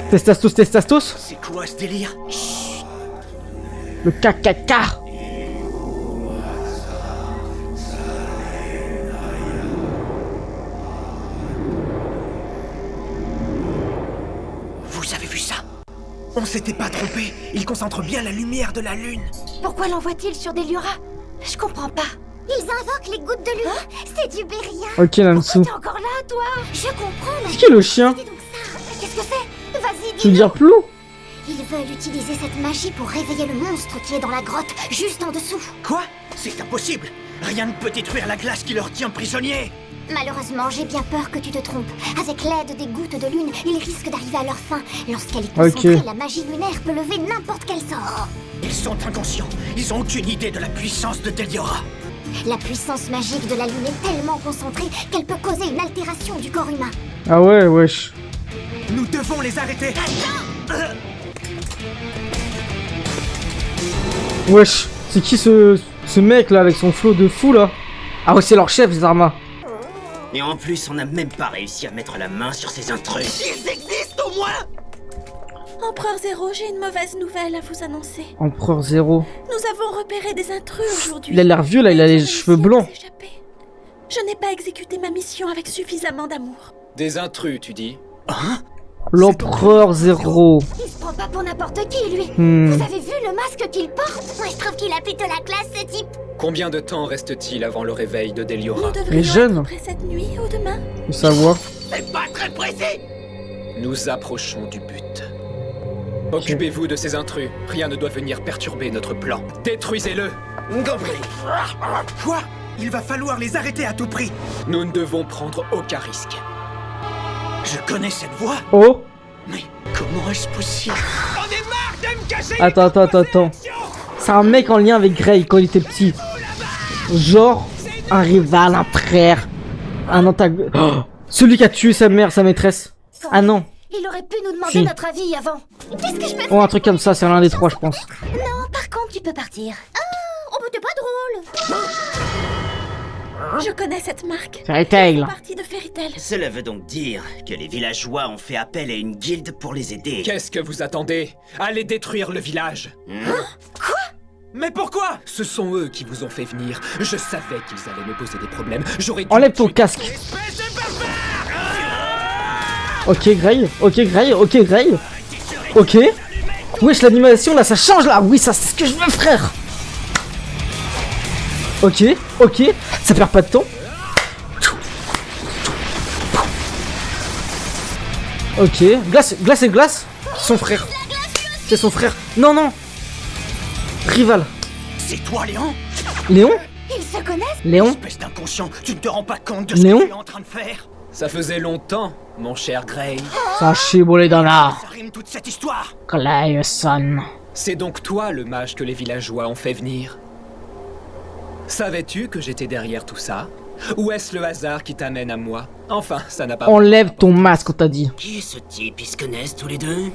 Testastos. C'est quoi ce délire? Le KKK. Vous avez vu ça? On s'était pas trompé. Il concentre bien la lumière de la lune. Pourquoi l'envoie-t-il sur des Lyra? Je comprends pas. Ils invoquent les gouttes de lune. C'est du Béria. Ok, Namsu. T'es encore là, toi? Je comprends, mais... C'est qui le chien? Dis donc ça. Qu'est-ce que c'est? Vas-y, Tu veux dis-nous. dire Plou? Ils veulent utiliser cette magie pour réveiller le monstre qui est dans la grotte, juste en dessous. Quoi? C'est impossible. Rien ne peut détruire la glace qui leur tient prisonniers. Malheureusement, j'ai bien peur que tu te trompes. Avec l'aide des gouttes de lune, ils risquent d'arriver à leur fin. Lorsqu'elle est concentrée, la magie lunaire peut lever n'importe quel sort. Ils sont inconscients. Ils ont aucune idée de la puissance de Deliora. La puissance magique de la lune est tellement concentrée qu'elle peut causer une altération du corps humain. Ah ouais, wesh. Nous devons les arrêter. Wesh. C'est qui ce mec là avec son flot de fou là? Ah ouais, c'est leur chef, Zarma. Et en plus, on n'a même pas réussi à mettre la main sur ces intrus. Ils existent au moins. Empereur Zéro, j'ai une mauvaise nouvelle à vous annoncer. Empereur Zéro. Nous avons repéré des intrus aujourd'hui. Il a l'air vieux là, il a les Ils ont cheveux réussi à blancs. s'échapper. Je n'ai pas exécuté ma mission avec suffisamment d'amour. Des intrus, tu dis? Hein? L'Empereur Zéro. Il se prend pas pour n'importe qui, lui. Hmm. Vous avez vu le masque qu'il porte? Moi, je trouve qu'il a plutôt la classe, ce type. Combien de temps reste-t-il avant le réveil de Nous Deliora? devrions jeunes. être prêts cette nuit ou demain. Faut savoir. C'est pas très précis. Nous approchons du but. Occupez-vous de ces intrus. Rien ne doit venir perturber notre plan. Détruisez-le. Compris. Quoi? Il va falloir les arrêter à tout prix. Nous ne devons prendre aucun risque. Je connais cette voix. Oh. Mais comment est-ce possible? On est marre de me cacher. Attends. C'est un mec en lien avec Grey quand il était petit. Genre, un rival, un frère, un antagoniste. Oh, celui qui a tué sa mère, sa maîtresse. Ah non. Il aurait pu nous demander notre avis avant. Qu'est-ce que je peux faire? Oh, un truc comme ça, c'est l'un des trois, je pense. Non, par contre, tu peux partir. Oh, mais t'es pas drôle. Je connais cette marque. Fairy Tail. Partie de Fairy Tail. Cela veut donc dire que les villageois ont fait appel à une guilde pour les aider. Qu'est-ce que vous attendez? Allez détruire le village. Quoi? Mais pourquoi? Ce sont eux qui vous ont fait venir. Je savais qu'ils allaient me poser des problèmes. J'aurais dû... Enlève ton casque. Ok, Grey. Ok. Wesh, l'animation là, ça change là. Oui, ça c'est ce que je veux, frère. Ok. Ça perd pas de temps. Ok. Glace et glace. Son frère. C'est son frère. Non. Rival. C'est toi, Léon? Léon? Ils se connaissent? Léon? Espèce d'inconscient, tu ne te rends pas compte de ce Léon? que tu es en train de faire? Ça faisait longtemps, mon cher Grey. Ça a chibolé dans l'art. Ça rime toute cette histoire. Grayson. C'est donc toi le mage que les villageois ont fait venir. Savais-tu que j'étais derrière tout ça? Ou est-ce le hasard qui t'amène à moi? Enfin, ça n'a pas... Enlève ton masque, on t'a dit. Qui est ce type? Ils se connaissent tous les deux?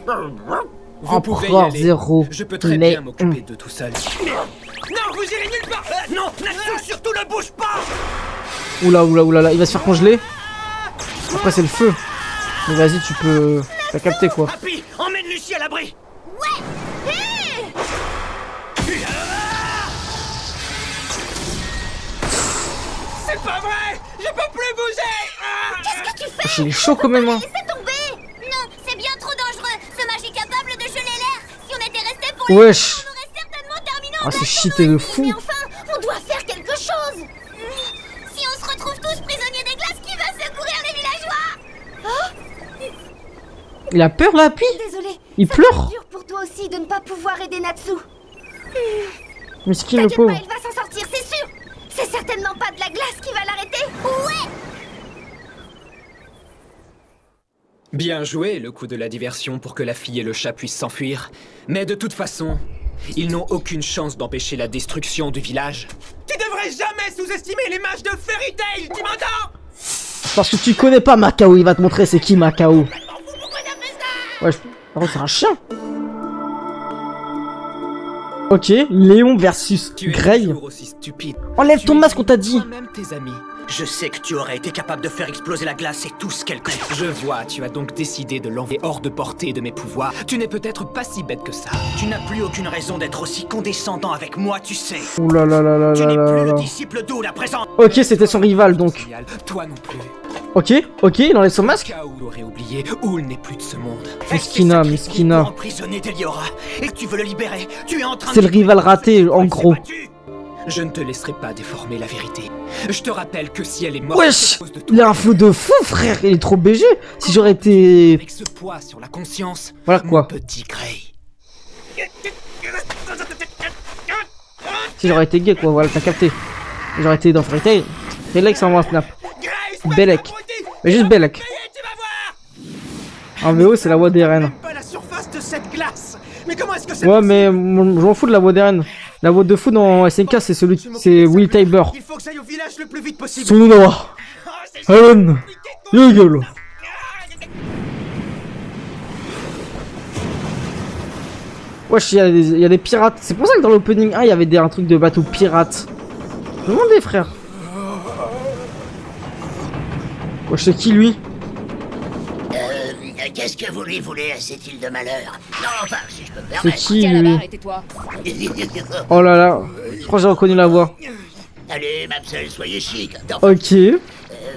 Vous pouvez y Empereur aller. Zéro. Je peux très bien m'occuper de tout seul. Non, vous irez nulle part. Non, Natsu, surtout ne bouge pas. Oula, il va se faire congeler. Après c'est le feu. Mais vas-y, tu peux... T'as capté quoi. Happy, emmène Lucie à l'abri. Ouais. C'est pas vrai. Je peux plus bouger. Qu'est-ce que tu fais? Il est chaud quand même, hein. Laissez tomber. Non, c'est bien trop dangereux. Ce mage est capable de geler l'air. Si on était resté pour Wesh. on aurait certainement terminé en Ah, c'est glace cheaté de fou. Mais enfin, on doit faire quelque chose. Si on se retrouve tous prisonniers des glaces, qui va secourir les villageois? Il a peur là, Happy? Désolé. Il Ça pleure. va être dur pour toi aussi de ne pas pouvoir aider Natsu. Miskin le T'inquiète pauvre. pas, il va s'en sortir, c'est sûr. C'est certainement pas de la glace qui va l'arrêter. Ouais. Bien joué, le coup de la diversion pour que la fille et le chat puissent s'enfuir. Mais de toute façon, ils n'ont aucune chance d'empêcher la destruction du village. Tu devrais jamais sous-estimer les mages de Fairy Tail, tu m'entends? Parce que tu connais pas Macao, il va te montrer c'est qui Macao. Ouais, par contre c'est un chien. Ok, Léon versus Tu es Grey. toujours aussi stupide. Enlève ton Tu masque, on t'a dit. Même tes amis. Je sais que tu aurais été capable de faire exploser la glace et tout ce qu'elle connaît. Je vois, tu as donc décidé de l'enlever hors de portée de mes pouvoirs. Tu n'es peut-être pas si bête que ça. Tu n'as plus aucune raison d'être aussi condescendant avec moi, tu sais. Ouh là là là là Tu là n'es là plus là. le disciple d'Oul à présent. Ok, c'était son rival donc. Génial. Toi non plus. Ok, il enlève son masque. Kao aurait oublié, Oul n'est plus de ce monde. Miskina, Est-ce que c'est Miskina. pour emprisonner Deliora et que tu veux le libérer. Tu es en train C'est de... le rival raté, en gros. Je ne te laisserai pas déformer la vérité. Je te rappelle que si elle est morte, Wesh, c'est à cause de toi. il a un flou de fou, frère. Il est trop BG. Si j'aurais été... Avec ce poids sur la conscience, Voilà mon quoi. petit Grey. Si j'aurais été gay quoi, voilà, t'as capté. Si j'aurais été dans Fairy Tail. Belek ça envoie un snap. Belek. Mais juste Belek. En VO c'est la voix des reines. Pas la surface de cette glace. Mais comment est-ce que c'est Ouais mais je m'en fous de la voix des reines. La voix de fou dans SNK c'est celui, c'est Will Tiber. Il faut que j'aille au village le plus vite possible. Son nom Alan. Yogel. Wesh, il y a des pirates. C'est pour ça que dans l'opening 1, il y avait un truc de bateau pirate. Demandez, frère. Wesh, c'est qui lui? Qu'est-ce que vous lui voulez à cette île de malheur? Non, enfin, si je peux me C'est permettre. qui lui? Oh là là. Je crois que j'ai reconnu la voix. Allez, Mapsel, soyez chic. Ok.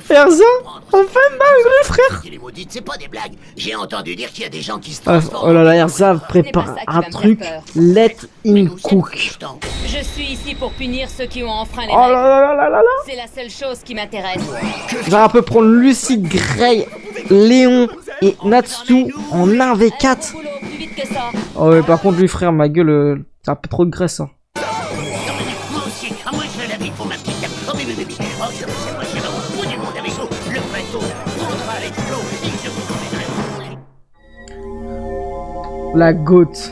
Erza, enfin malgré frère. Les maudites, c'est pas des blagues. J'ai entendu dire qu'il y a des gens qui se Ah, transforment. oh là là, Erza prépare un truc. Let him cook. Je suis ici pour punir ceux qui ont enfreint les Oh là règles. là là là là là. C'est la seule chose qui m'intéresse. Genre un peu prendre Lucie, Grey, Léon et Natsu en 1v4. que ça. Oh ouais, par contre, lui, frère, ma gueule, c'est un peu trop de graisse. Hein. Moi aussi, moi je veux la vie pour ma petite dame. Oh oui, oui, oui, oui. Oh, je vais au bout du monde avec vous. Le bateau prendra les flots et je vous emmènerai. La gote.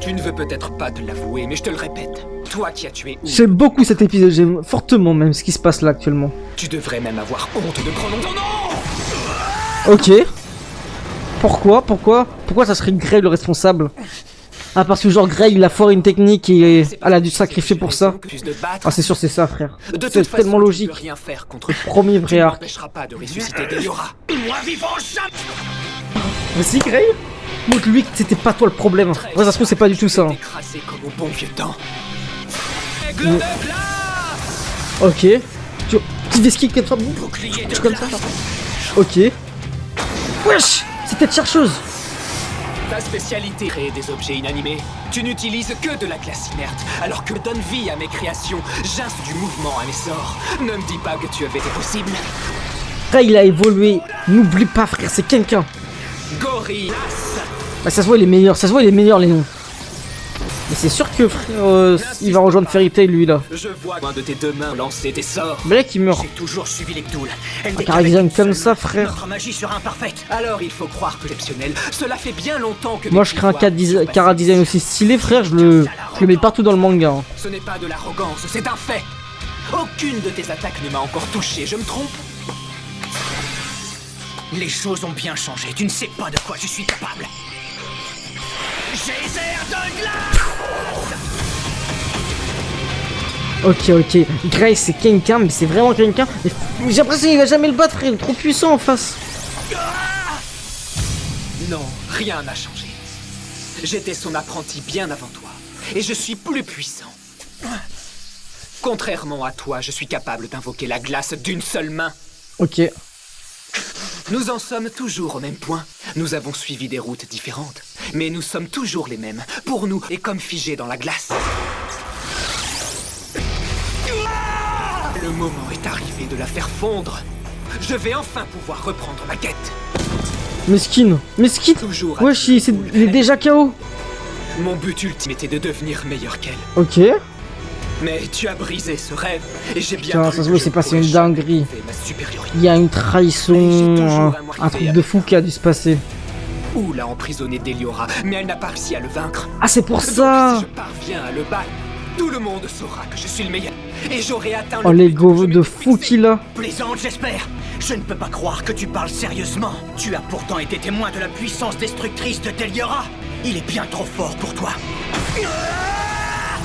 Tu ne veux peut-être pas te l'avouer, mais je te le répète. Toi qui as tué Oud, J'aime beaucoup cet épisode, j'aime fortement même ce qui se passe là actuellement. tu devrais même avoir honte de prendre ton nom. Ok. Pourquoi ça serait Grey le responsable? Ah, parce que genre Grey il a foiré une technique et elle a dû se sacrifier pour ça. Ah, c'est sûr, c'est ça, frère. C'est tellement logique. Rien faire contre Le premier vrai arc. n'empêchera pas de ressusciter Deliora. Moi vivant jamais. Mais si, Grey, montre-lui que c'était pas toi le problème. Ouais, ça se trouve, c'est pas du tout ça. Hein. Écrasé comme au bon vieux temps. Ok. Petit vesquille comme ça. Comme ça. Ok. Wesh, c'est tête chercheuse. Ta spécialité, créer des objets inanimés. Tu n'utilises que de la glace inerte, alors que je donne vie à mes créations. J'inste du mouvement à mes sorts. Ne me dis pas que tu avais été possible. Grey il a évolué. N'oublie pas, frère, c'est quelqu'un. Gorillas. Bah, ça se voit, il est meilleur. Ça se voit, il est meilleur, les noms. Mais c'est sûr que frère, il va rejoindre Fairy Tail lui là. Je vois loin de tes deux mains lancer tes sorts. Mais là qui meurt. J'ai toujours suivi les Gdouls. Un Caravision comme ça, frère. Notre magie sera imparfaite. Alors il faut croire que exceptionnel. Cela fait bien longtemps que. Moi je crée un Cara design aussi stylé, frère. Je le mets partout dans le manga. Hein. Ce n'est pas de l'arrogance, c'est un fait. Aucune de tes attaques ne m'a encore touché. Je me trompe? Les choses ont bien changé. Tu ne sais pas de quoi je suis capable. Geyser de glace. Ok. Grey c'est quelqu'un, mais c'est vraiment quelqu'un. J'ai l'impression qu'il va jamais le battre, frère. Il est trop puissant en face. Non, rien n'a changé. J'étais son apprenti bien avant toi. Et je suis plus puissant. Contrairement à toi, je suis capable d'invoquer la glace d'une seule main. Ok. Nous en sommes toujours au même point. Nous avons suivi des routes différentes. Mais nous sommes toujours les mêmes. Pour nous, et comme figés dans la glace. Le moment est arrivé de la faire fondre. Je vais enfin pouvoir reprendre ma quête. Mesquine. Wesh, il est déjà KO. Mon but ultime était de devenir meilleur qu'elle. Ok. Mais tu as brisé ce rêve. Et j'ai bien Putain, cru ça se que voit, je c'est passé pourrais une jamais dinguerie. prouver ma supériorité. Il y a une trahison, un truc de fou qui a dû se passer. Oud a emprisonné Deliora, mais elle n'a pas réussi à le vaincre. Ah, c'est pour Donc, ça. si je parviens à le battre, tout le monde saura que je suis le meilleur. Et j'aurai atteint Oh, l'ego de fou qu'il a. Plaisante, j'espère. Je ne peux pas croire que tu parles sérieusement. Tu as pourtant été témoin de la puissance destructrice de Deliora. Il est bien trop fort pour toi.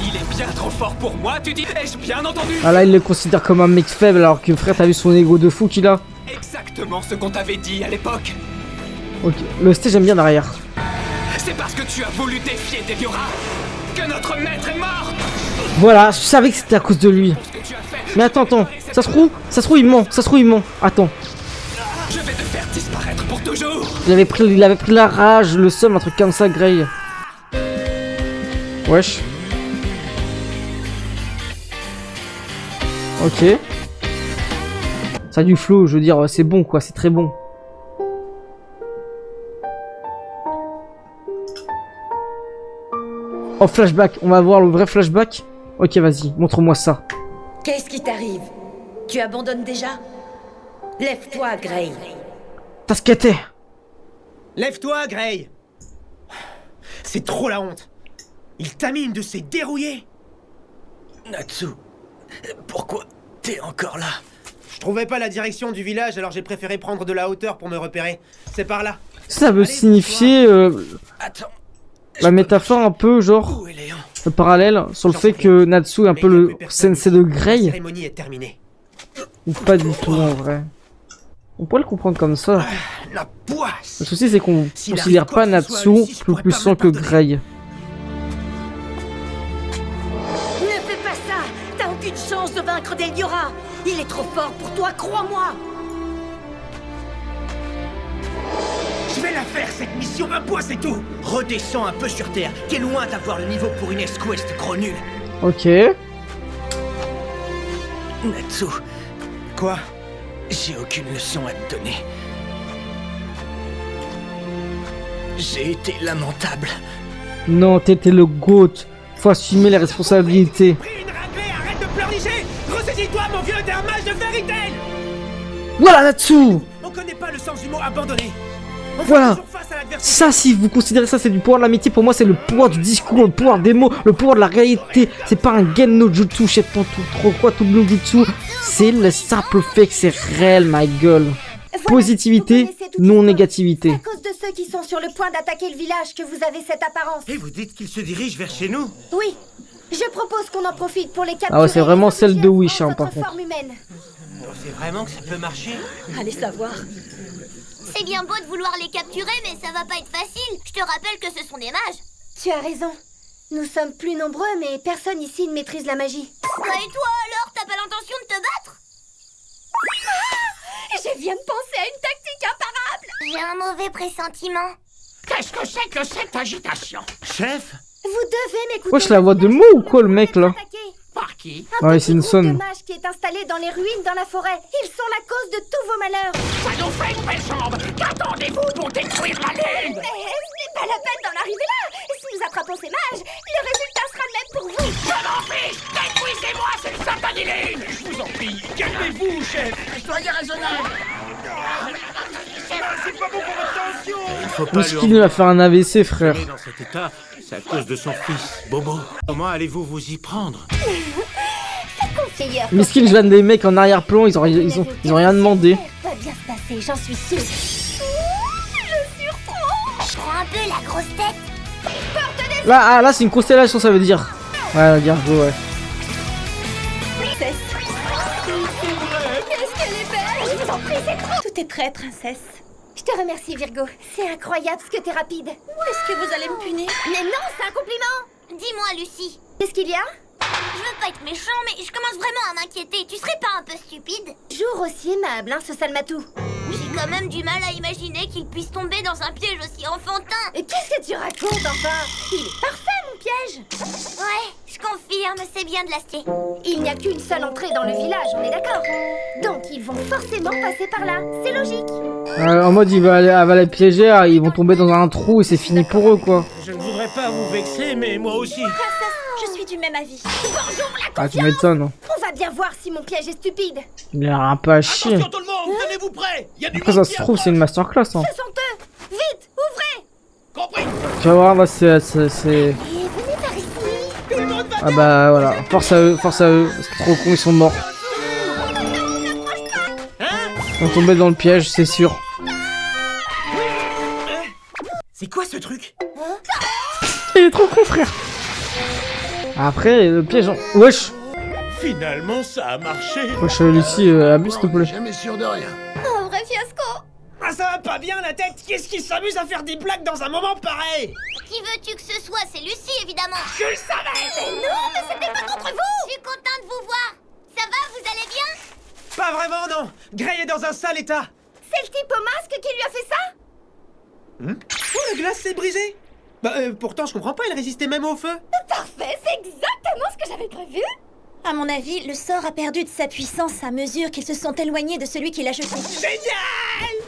Il est bien trop fort pour moi, tu dis? Ai-je bien entendu? Ah là, il le considère comme un mec faible, alors que frère, t'as vu son ego de fou qu'il a. Exactement ce qu'on t'avait dit à l'époque. Ok, le stage j'aime bien derrière. C'est parce que tu as voulu défier Deliora que notre maître est mort. Voilà, je savais que c'était à cause de lui. Mais attends, ça se trouve il ment, Attends. Je vais te faire disparaître pour toujours. Il avait pris la rage, le seum, un truc comme ça, Grey. Wesh. Ok. Ça a du flow, je veux dire, c'est bon quoi, c'est très bon. Oh, flashback, on va voir le vrai flashback. Ok, vas-y, montre-moi ça. Qu'est-ce qui t'arrive? Tu abandonnes déjà? Lève-toi, Grey. T'as ce qu'était. Lève-toi, Grey. C'est trop la honte. Il t'a mis une de ces dérouillées. Natsu, pourquoi t'es encore là? Je trouvais pas la direction du village, alors j'ai préféré prendre de la hauteur pour me repérer. C'est par là. Ça veut signifier Attends. la métaphore un peu genre le parallèle sur le fait que Natsu est un peu le sensei de Grey. La cérémonie est terminée. Ou pas du tout en vrai. On pourrait le comprendre comme ça. La poisse. Le souci c'est qu'on considère pas Natsu plus puissant que Grey. Ne fais pas ça. T'as aucune chance de vaincre Deliora. Il est trop fort pour toi, crois-moi. Je vais la faire cette mission, un point c'est tout. Redescends un peu sur terre. T'es loin d'avoir le niveau pour une Quest gros nul. Ok. Natsu. Quoi? J'ai aucune leçon à te donner. J'ai été lamentable. Non, t'étais le GOAT. Faut assumer les responsabilités. Pris une raclée, arrête de pleurnicher. Ressaisis-toi, mon vieux, t'es un mage de Fairy Tail. Voilà là-dessous. On connaît pas le sens du mot abandonné. On fait Voilà. toujours face à l'adversité. Ça, si vous considérez ça, c'est du pouvoir de l'amitié. Pour moi, c'est le pouvoir du discours, le pouvoir des mots, le pouvoir de la réalité. C'est pas un Gen no Jutsu, je sais pas trop quoi, tout le Jutsu. C'est le simple fait que c'est réel, ma gueule. Voilà, Positivité, vous connaissez toute non l'histoire. négativité. C'est à cause de ceux qui sont sur le point d'attaquer le village que vous avez cette apparence. Et vous dites qu'il se dirige vers chez nous? Oui, je propose qu'on en profite pour les capturer. Ah ouais, c'est vraiment celle de Wish, hein, en par votre contre. forme humaine. C'est vraiment que ça peut marcher? Allez savoir. C'est bien beau de vouloir les capturer, mais ça va pas être facile. Je te rappelle que ce sont des mages. Tu as raison. Nous sommes plus nombreux, mais personne ici ne maîtrise la magie. Bah et toi alors, t'as pas l'intention de te battre? Je viens de penser à une tactique imparable. J'ai un mauvais pressentiment. Qu'est-ce que c'est que cette agitation? Chef? Vous devez m'écouter. Wesh, la voix de Mo ou quoi, le mec, là? Par qui? Un Ouais, petit c'est une groupe sonne. de mages qui est installé dans les ruines dans la forêt. Ils sont la cause de tous vos malheurs. Ça nous fait une belle jambe. Qu'attendez-vous pour détruire la lune? Mais ce n'est pas la peine d'en arriver là. Si nous attrapons ces mages, le résultat sera le même pour vous. Je m'en fiche! Détruisez-moi cette satanée lune! Je vous en prie, calmez-vous, chef. Soyez raisonnable! C'est pas bon pour votre tension. Il faut Miskin, il a fait un AVC, frère. dans cet état, c'est à cause de son fils, Bobo. Comment allez-vous vous y prendre? Conseilleur. Miskin, je viens des mecs en arrière-plan, ils ont rien demandé. Ça va bien se passer, j'en suis sûre. Je suis trop. Prends un peu la grosse tête. Là, c'est une constellation, ça veut dire. Ouais, regarde, ouais. Princesse. Qu'est-ce qu'elle est belle. Je vous en prie, c'est trop. Tout est prêt, princesse. Je te remercie, Virgo. C'est incroyable ce que t'es rapide. Est-ce que vous allez me punir? Mais non, c'est un compliment. Dis-moi, Lucie. Qu'est-ce qu'il y a? Je veux pas être méchant, mais je commence vraiment à m'inquiéter. Tu serais pas un peu stupide? Jour aussi aimable, hein, ce salmatou. J'ai quand même du mal à imaginer qu'il puisse tomber dans un piège aussi enfantin. Et qu'est-ce que tu racontes, enfin? Il est parfait, mon piège. Ouais, je confirme, c'est bien de l'acier. Il n'y a qu'une seule entrée dans le village, on est d'accord? Donc ils vont forcément passer par là, c'est logique. En mode, elle va les piéger, ils vont tomber dans un trou et c'est fini pour eux, quoi. Je ne voudrais pas vous vexer, mais moi aussi. Princesse, je suis du même avis. Bonjour la Ah, tu confiance. m'étonnes. On va bien voir si mon piège est stupide. Il a l'air un peu à chier. Attention tout le monde, tenez-vous prêts. Il y a du Après, ça se trouve, c'est une masterclass, hein. Ce sont eux. Vite, ouvrez. compris. Tu vas voir, là, c'est... Et venez par ici. Tout le monde va Ah bah, voilà. Force à eux, force à eux. C'est trop con, ils sont morts. Ils sont tombés dans le piège, c'est sûr. C'est quoi ce truc? Il est trop con, frère. Après, le piège... Wesh. Finalement, ça a marché. Wesh, Lucie, abuse, s'il te plaît. Jamais sûr de rien. Oh, vrai fiasco. Ah, ça va pas bien la tête. Qu'est-ce qui s'amuse à faire des blagues dans un moment pareil? Qui veux-tu que ce soit? C'est Lucie, évidemment. Je le savais. Mais non, mais c'était pas contre vous. Je suis contente de vous voir. Ça va, vous allez bien? Pas vraiment, non. Gray est dans un sale état. C'est le type au masque qui lui a fait ça? Oh, la glace s'est brisée. Bah, pourtant, je comprends pas. Il résistait même au feu. Parfait, c'est exactement ce que j'avais prévu. À mon avis, le sort a perdu de sa puissance à mesure qu'ils se sont éloignés de celui qui l'a jeté. Génial.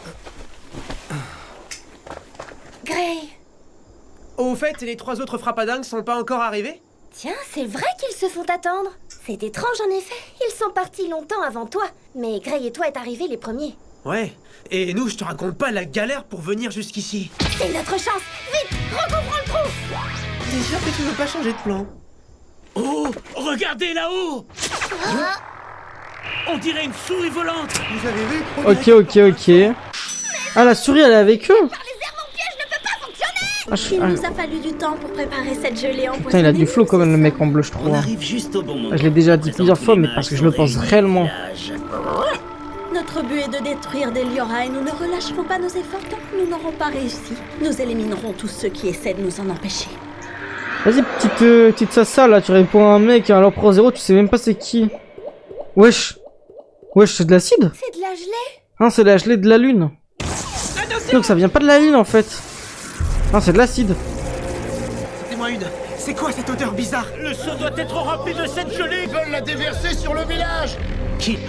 Gray. Au fait, les 3 autres frappadingues sont pas encore arrivés? Tiens, c'est vrai qu'ils se font attendre. C'est étrange en effet. Ils sont partis longtemps avant toi. Mais Gray et toi êtes arrivés les premiers. Ouais. Et nous, je te raconte pas la galère pour venir jusqu'ici. C'est notre chance. Vite, recouvrons le trou. T'es sûr que tu veux pas changer de plan? Oh, regardez là-haut. On dirait une souris volante. Vous avez vu? Ok. Ah, la souris, elle est avec eux. Par les airs, mon piège ne peut pas fonctionner. Il nous a fallu du temps pour préparer cette gelée empoisonnée. Putain, il a du flow quand même, le mec en bleu, je trouve. On arrive juste au bon moment. Je l'ai déjà dit plusieurs fois, mais parce que je le pense réellement. Notre but est de détruire Deliora et nous ne relâcherons pas nos efforts tant que nous n'aurons pas réussi. Nous éliminerons tous ceux qui essaient de nous en empêcher. Vas-y, petite sassa, là, tu réponds à un mec, à l'Empereur Zéro, tu sais même pas c'est qui. Wesh, c'est de l'acide? C'est de la gelée. Non, c'est la gelée de la lune. Donc ça vient pas de la lune, en fait. Non, c'est de l'acide. Dis-moi une. C'est quoi cette odeur bizarre? Le seau doit être rempli de cette gelée. Ils veulent la déverser sur le village. Qui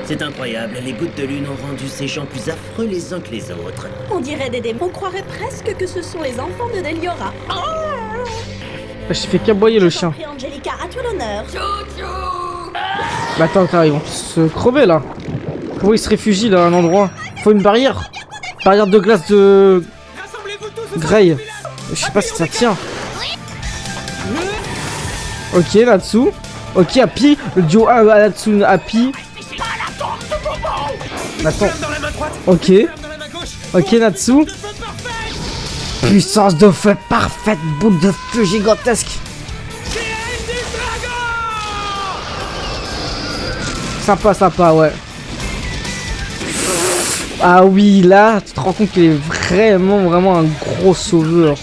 C'est incroyable, les gouttes de lune ont rendu ces gens plus affreux les uns que les autres. On dirait des démons. On croirait presque que ce sont les enfants de Deliora. J'ai fait qu'aboyer le chien. Prie Angelica, à toi l'honneur. Bah attends, ils vont se crever là. Comment ils se réfugient là à un endroit? Faut une barrière. Barrière de glace de... Grey. Je sais pas si ça tient. Ok, Natsu. Ok, Happy. Le duo Natsu, Happy. Attends. Ok. Ok, Natsu. Puissance de feu parfaite. Boule de feu gigantesque. Sympa, sympa, ouais. Ah oui, là, tu te rends compte qu'il est vraiment un gros sauveur.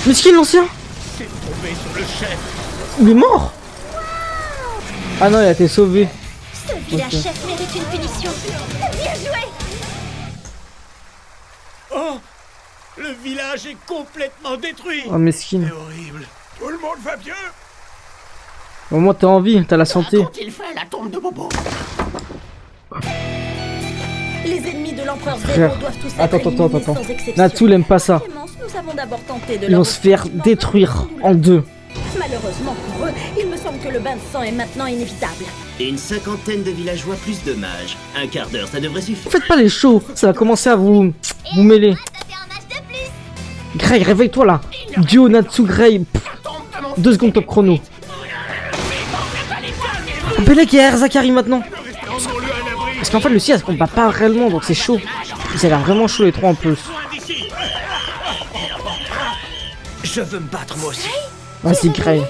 Mais c'est qui l'ancien? Il est mort? Ah non, il a été sauvé. Ce village chef mérite une punition. Bien joué. Oh, le village est complètement détruit. Oh, mesquine. C'est horrible. Tout le monde va bien? Au moins, t'as envie, t'as la santé. Qu'ont-ils fait à la tombe de Bobo? Les ennemis de l'empereur Zéro doivent tous être Attends. éliminés sans exception. Natsu l'aime pas ça. Clémence, nous avons d'abord tenté de Ils leur vont se faire offrir détruire en deux. Malheureusement pour eux, il me semble que le bain de sang est maintenant inévitable. Et une cinquantaine de villageois plus de mages. Un quart d'heure, ça devrait suffire. Faites pas les shows, ça va commencer à vous mêler. Grey, réveille-toi là. Duo Natsu Grey. 2 secondes top chrono. Coupez les guerres, Zachary maintenant. Parce qu'en fait, le ciel, elle se combat pas réellement, donc c'est chaud. Ils a l'air vraiment chaud les trois en plus. Je veux me battre moi aussi. Vas-y, Grey.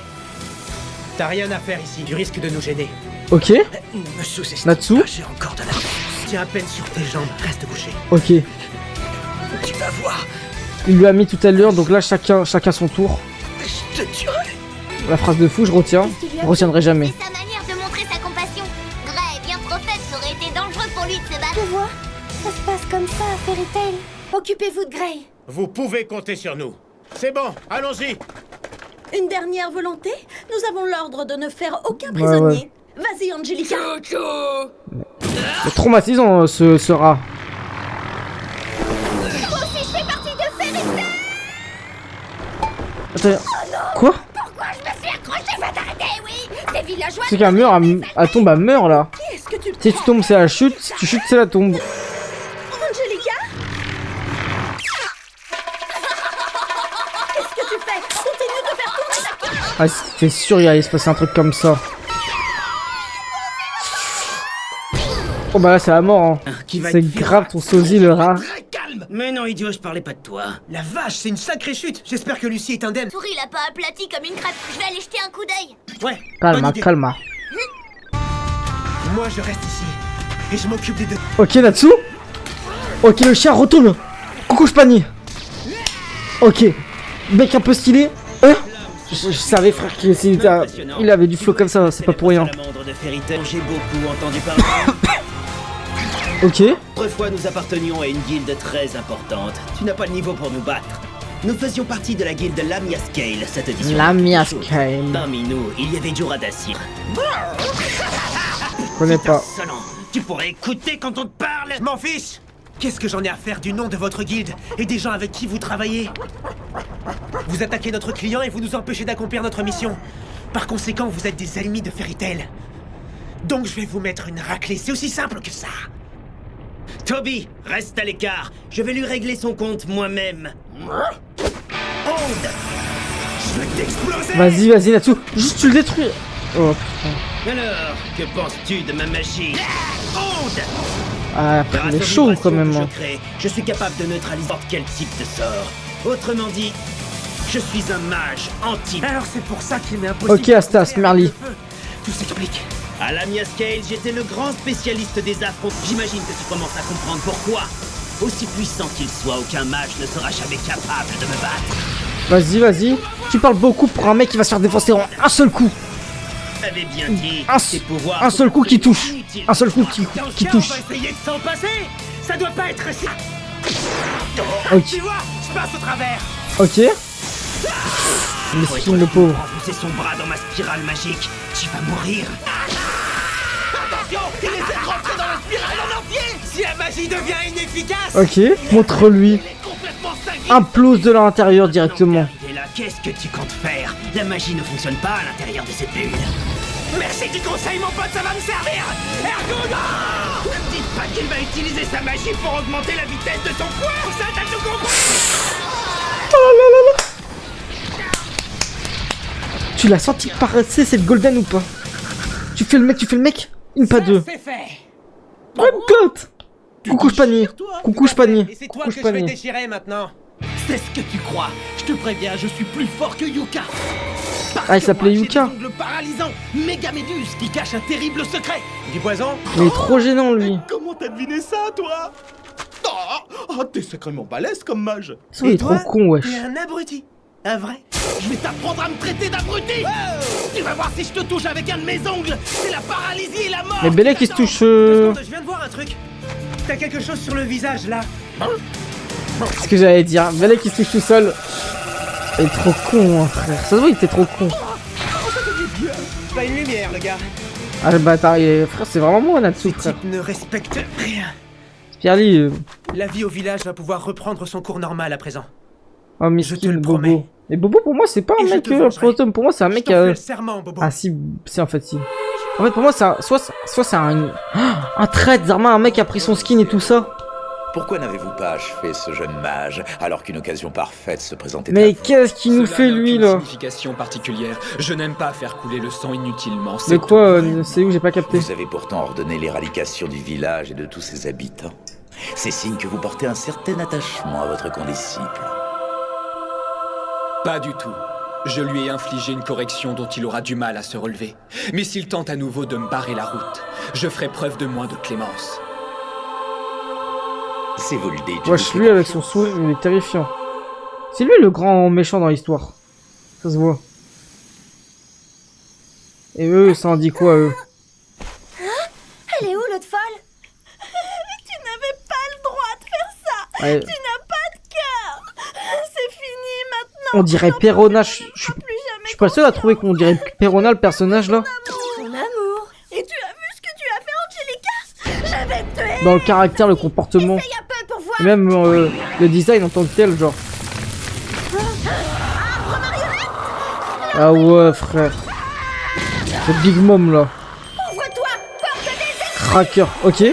T'as rien à faire ici, tu risques de nous gêner. Ok. Me sous-estime Natsu. pas, j'ai encore de la chance. Tiens à peine sur tes jambes, reste couché. Ok. Tu vas voir, Il lui a mis tout à l'heure, donc là, chacun son tour. je te tuerai. La phrase de fou, je retiens. Je retiendrai jamais. C'est sa manière de montrer sa compassion. Grey, bien trop faible, ça aurait été dangereux pour lui de se battre. Je vois. Ça se passe comme ça à Fairy Tail. Occupez-vous de Grey. Vous pouvez compter sur nous. C'est bon, allons-y. Une dernière volonté? Nous avons l'ordre de ne faire aucun prisonnier. Ouais. Vas-y, Angelica. C'est traumatisant ce rat. Moi aussi, je fais partie de Fairy Tail. Attends. Quoi? Pourquoi je me suis accroché? Va t'arrêter, oui. Ces villageois... C'est qu'elle meurt, elle tombe, elle meurt là. Qui est-ce que tu... Si tu tombes, c'est la chute. Si tu chutes, c'est la tombe. Angelica? Qu'est-ce que tu fais? Continue de faire tourner ta... Ah, c'était sûr, il allait se passer un truc comme ça. Oh bah là, c'est la mort. Hein. C'est grave ton sosie, le rat. Calme. Mais non, idiot, je parlais pas de toi. La vache, c'est une sacrée chute. J'espère que Lucie est indemne. Souris l'a pas aplati comme une crêpe. Je vais aller jeter un coup d'œil. Ouais. Calma, calma. Moi, je reste ici. Et je m'occupe des deux. Ok, Natsu. Ok, le chien retourne. Coucou, panier. Ok. Mec un peu stylé. Je savais, frère, qu'il avait du flow comme ça, c'est pas pour rien. J'ai beaucoup entendu parler. Ok. Autrefois, nous appartenions à une guilde très importante. Tu n'as pas le niveau pour nous battre. Nous faisions partie de la guilde Lamia Scale, ça te dit? Lamia Scale. Parmi nous, il y avait Joradassi. Je connais pas. Insolent. Tu pourrais écouter quand on te parle. Je m'en fiche. Qu'est-ce que j'en ai à faire du nom de votre guilde et des gens avec qui vous travaillez? Vous attaquez notre client et vous nous empêchez d'accomplir notre mission. Par conséquent, vous êtes des ennemis de Fairy Tail. Donc je vais vous mettre une raclée, c'est aussi simple que ça. Toby, reste à l'écart. Je vais lui régler son compte moi-même. Honde! Je vais t'exploser! Vas-y, Natsu. Juste tu le détruis. Oh putain. Alors, que penses-tu de ma magie? Honde! Ah, il est chaud quand même. Je suis capable de neutraliser n'importe quel type de sort. Autrement dit, je suis un mage anti. Alors c'est pour ça qu'il m'est impossible. Ok, Astas, Merly. Tout s'explique. À Lamia Scale, j'étais le grand spécialiste des affronts. J'imagine que tu commences à comprendre pourquoi. Aussi puissant qu'il soit, aucun mage ne sera jamais capable de me battre. Vas-y. Tu parles beaucoup pour un mec qui va se faire défoncer en un seul coup. J'avais bien dit, un seul coup qui touche. Un seul coup qui touche. On va essayer de s'en passer. Ça doit pas être si... Ok. Tu vois, je passe au travers. Ok. Mesquin, le pauvre. Enfoncer son bras dans ma spirale magique. Tu vas mourir. Attention, il essaie de rentrer dans la spirale en entier. Si la magie devient inefficace. Ok, montre-lui. Implose de l'intérieur directement. Et là, qu'est-ce que tu comptes faire? La magie ne fonctionne pas à l'intérieur de cette bulle. Merci du conseil, mon pote, ça va me servir. Ergo, non! Ne me dites pas qu'il va utiliser sa magie pour augmenter la vitesse de son poing. Ça, t'as tout compris. Oh là là là. Tu l'as senti passer cette golden ou pas? Tu fais le mec, une pas deux. C'est fait. Oh god. Coucou panier. Coucou panier. Et c'est toi que je vais déchirer maintenant. C'est ce que tu crois. Je te préviens, je suis plus fort que Yuka. Ah, il s'appelait Yuka. Le paralysant, méga méduse qui cache un terrible secret. Du poison? Mais il est trop gênant lui. Comment t'as deviné ça, toi? Oh, t'es sacrément balèze comme mage. Il est trop con, wesh. T'es un abruti. Un vrai. Je vais t'apprendre à me traiter d'abruti. Tu vas voir si je te touche avec un de mes ongles. C'est la paralysie et la mort. Mais Bélec qui se touche. Je viens de voir un truc. T'as quelque chose sur le visage là. C'est ce que j'allais dire. Bélec qui se touche tout seul. Il est trop con, hein, frère. Ça se voit, il était trop con. Pas une lumière, le gars. Ah, le bâtard, frère, c'est vraiment moi, Natsu, frère. Ce type ne respecte rien. Pierre-Lee. La vie au village va pouvoir reprendre son cours normal à présent. Oh, mais je te le Bobo. promets. Mais Bobo, pour moi, c'est pas un mec fantôme. Pour moi, c'est un mec. Le serment, Bobo. Ah, si, en fait, si. En fait, pour moi, soit c'est un traître, Zarma, un mec qui a pris son skin et tout ça. Pourquoi n'avez-vous pas achevé ce jeune mage alors qu'une occasion parfaite se présentait? Mais qu'est-ce qu'il nous fait, lui, là? Signification particulière. Je n'aime pas faire couler le sang inutilement. De quoi? C'est où? J'ai pas capté. Vous avez pourtant ordonné l'éradication du village et de tous ses habitants. C'est signe que vous portez un certain attachement à votre condisciple. Pas du tout. Je lui ai infligé une correction dont il aura du mal à se relever. Mais s'il tente à nouveau de me barrer la route, je ferai preuve de moins de clémence. Si vous le dites. Wesh, lui avec son sourire, il est terrifiant. C'est lui le grand méchant dans l'histoire. Ça se voit. Et eux, ça en dit quoi, eux? Elle est où, l'autre folle? Tu n'avais pas le droit de faire ça. Ouais. Tu n'as pas de cœur. C'est fini maintenant. On dirait Perona. Je suis pas le seul à trouver qu'on dirait Perona, le personnage, là. Mon amour. Et tu as vu ce que tu as fait, Angelica? Je vais te tuer. Dans le caractère, le comportement. Essaye un peu pour voir. Et même le design en tant que tel, genre. Ah ouais, frère. Le Big Mom, là. Ouvre-toi, porte des Cracker, ok.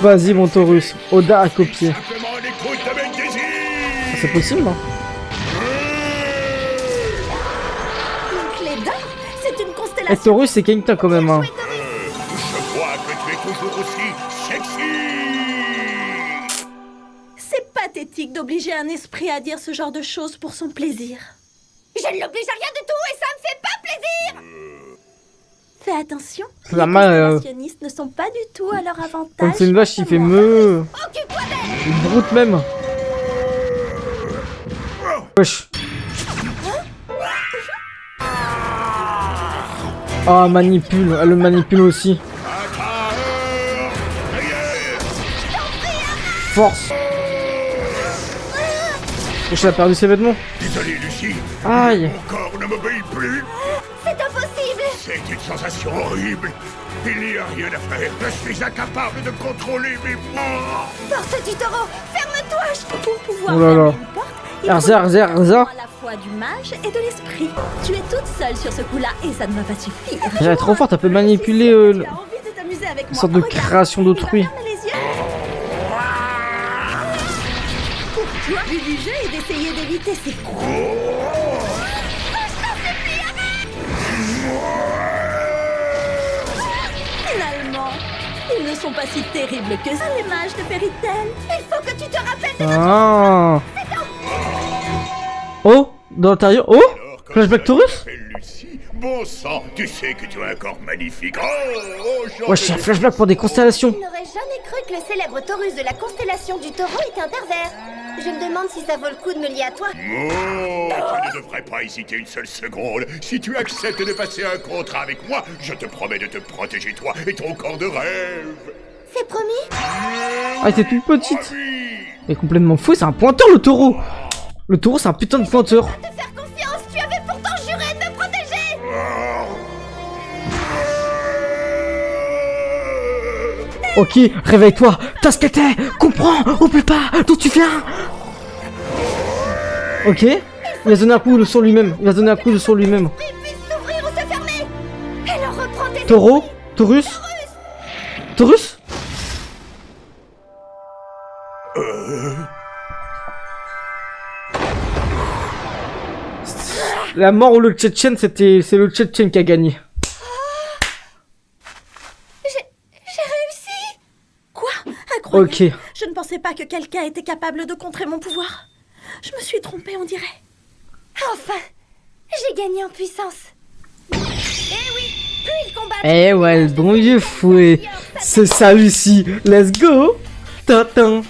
Vas-y, mon Taurus. Oda à copier. Ah, c'est possible, hein? Une clé d'or? C'est une Et constellation. Taurus, c'est quelqu'un quand même, hein. Je vois que tu es toujours aussi sexy. C'est pathétique d'obliger un esprit à dire ce genre de choses pour son plaisir. Je ne l'oblige à rien du tout et ça me fait pas plaisir. Fais attention. La Les main, constellationnistes ne sont pas du tout à leur avantage. Comme c'est une vache qui fait meuh. Il broute même. Wesh. Ah, manipule. Elle le manipule aussi. Force. Wesh, elle a perdu ses vêtements. Désolé, Lucie. Aïe. Mon corps ne m'obéit plus. C'est impossible. C'est une sensation horrible. Il n'y a rien à faire. Je suis incapable de contrôler mes mots. Porte du taureau, ferme-toi. Pour pouvoir Oh là là. fermer une porte, il Erza, faut Erza, Erza. à la fois du mage et de l'esprit. Tu es toute seule sur ce coup-là et ça ne va pas suffire. Elle est trop forte, elle peut manipuler Tu as envie de t'amuser avec une moi. sorte de Regarde, création tu vas d'autrui. fermer les yeux. Pour toi, le but du jeu est d'essayer d'éviter ces coups. Finalement, ils ne sont pas si terribles que ça, les mages de Fairy Tail. Il faut que tu te rappelles de Ah. Oh, dans l'intérieur. Oh, flashback Taurus. Lucie, bon sang, tu sais que tu as un corps magnifique. Oh, Ouais, c'est un flashback pour des constellations. Je n'aurais jamais cru que le célèbre Taurus de la constellation du taureau était un pervers. Je me demande si ça vaut le coup de me lier à toi. Oh, tu ne devrais pas hésiter une seule seconde. Si tu acceptes de passer un contrat avec moi, je te promets de te protéger toi et ton corps de rêve. C'est promis? Ah, elle était toute petite. Elle est complètement fou, c'est un pointeur le taureau. Le taureau, c'est un putain de pointeur. Te faire confiance, tu avais pourtant juré de me protéger. Ok, réveille-toi. T'as ce que t'es. Comprends. Oublie pas d'où tu viens. Ok. Il va se donner un coup sur lui-même. Il va se donner un coup sur lui-même. S'ouvrir ou se fermer. Elle en reprend des... Taureau. Taurus. Taurus. La mort ou le Tchétchène, c'est le Tchétchène qui a gagné. J'ai réussi. Quoi? Incroyable. Ok. Je ne pensais pas que quelqu'un était capable de contrer mon pouvoir. Je me suis trompée, on dirait. Enfin, j'ai gagné en puissance. Eh oui, plus il combat... Eh ouais, le bon vieux fouet. C'est ça, Lucie. Let's go. Tintin.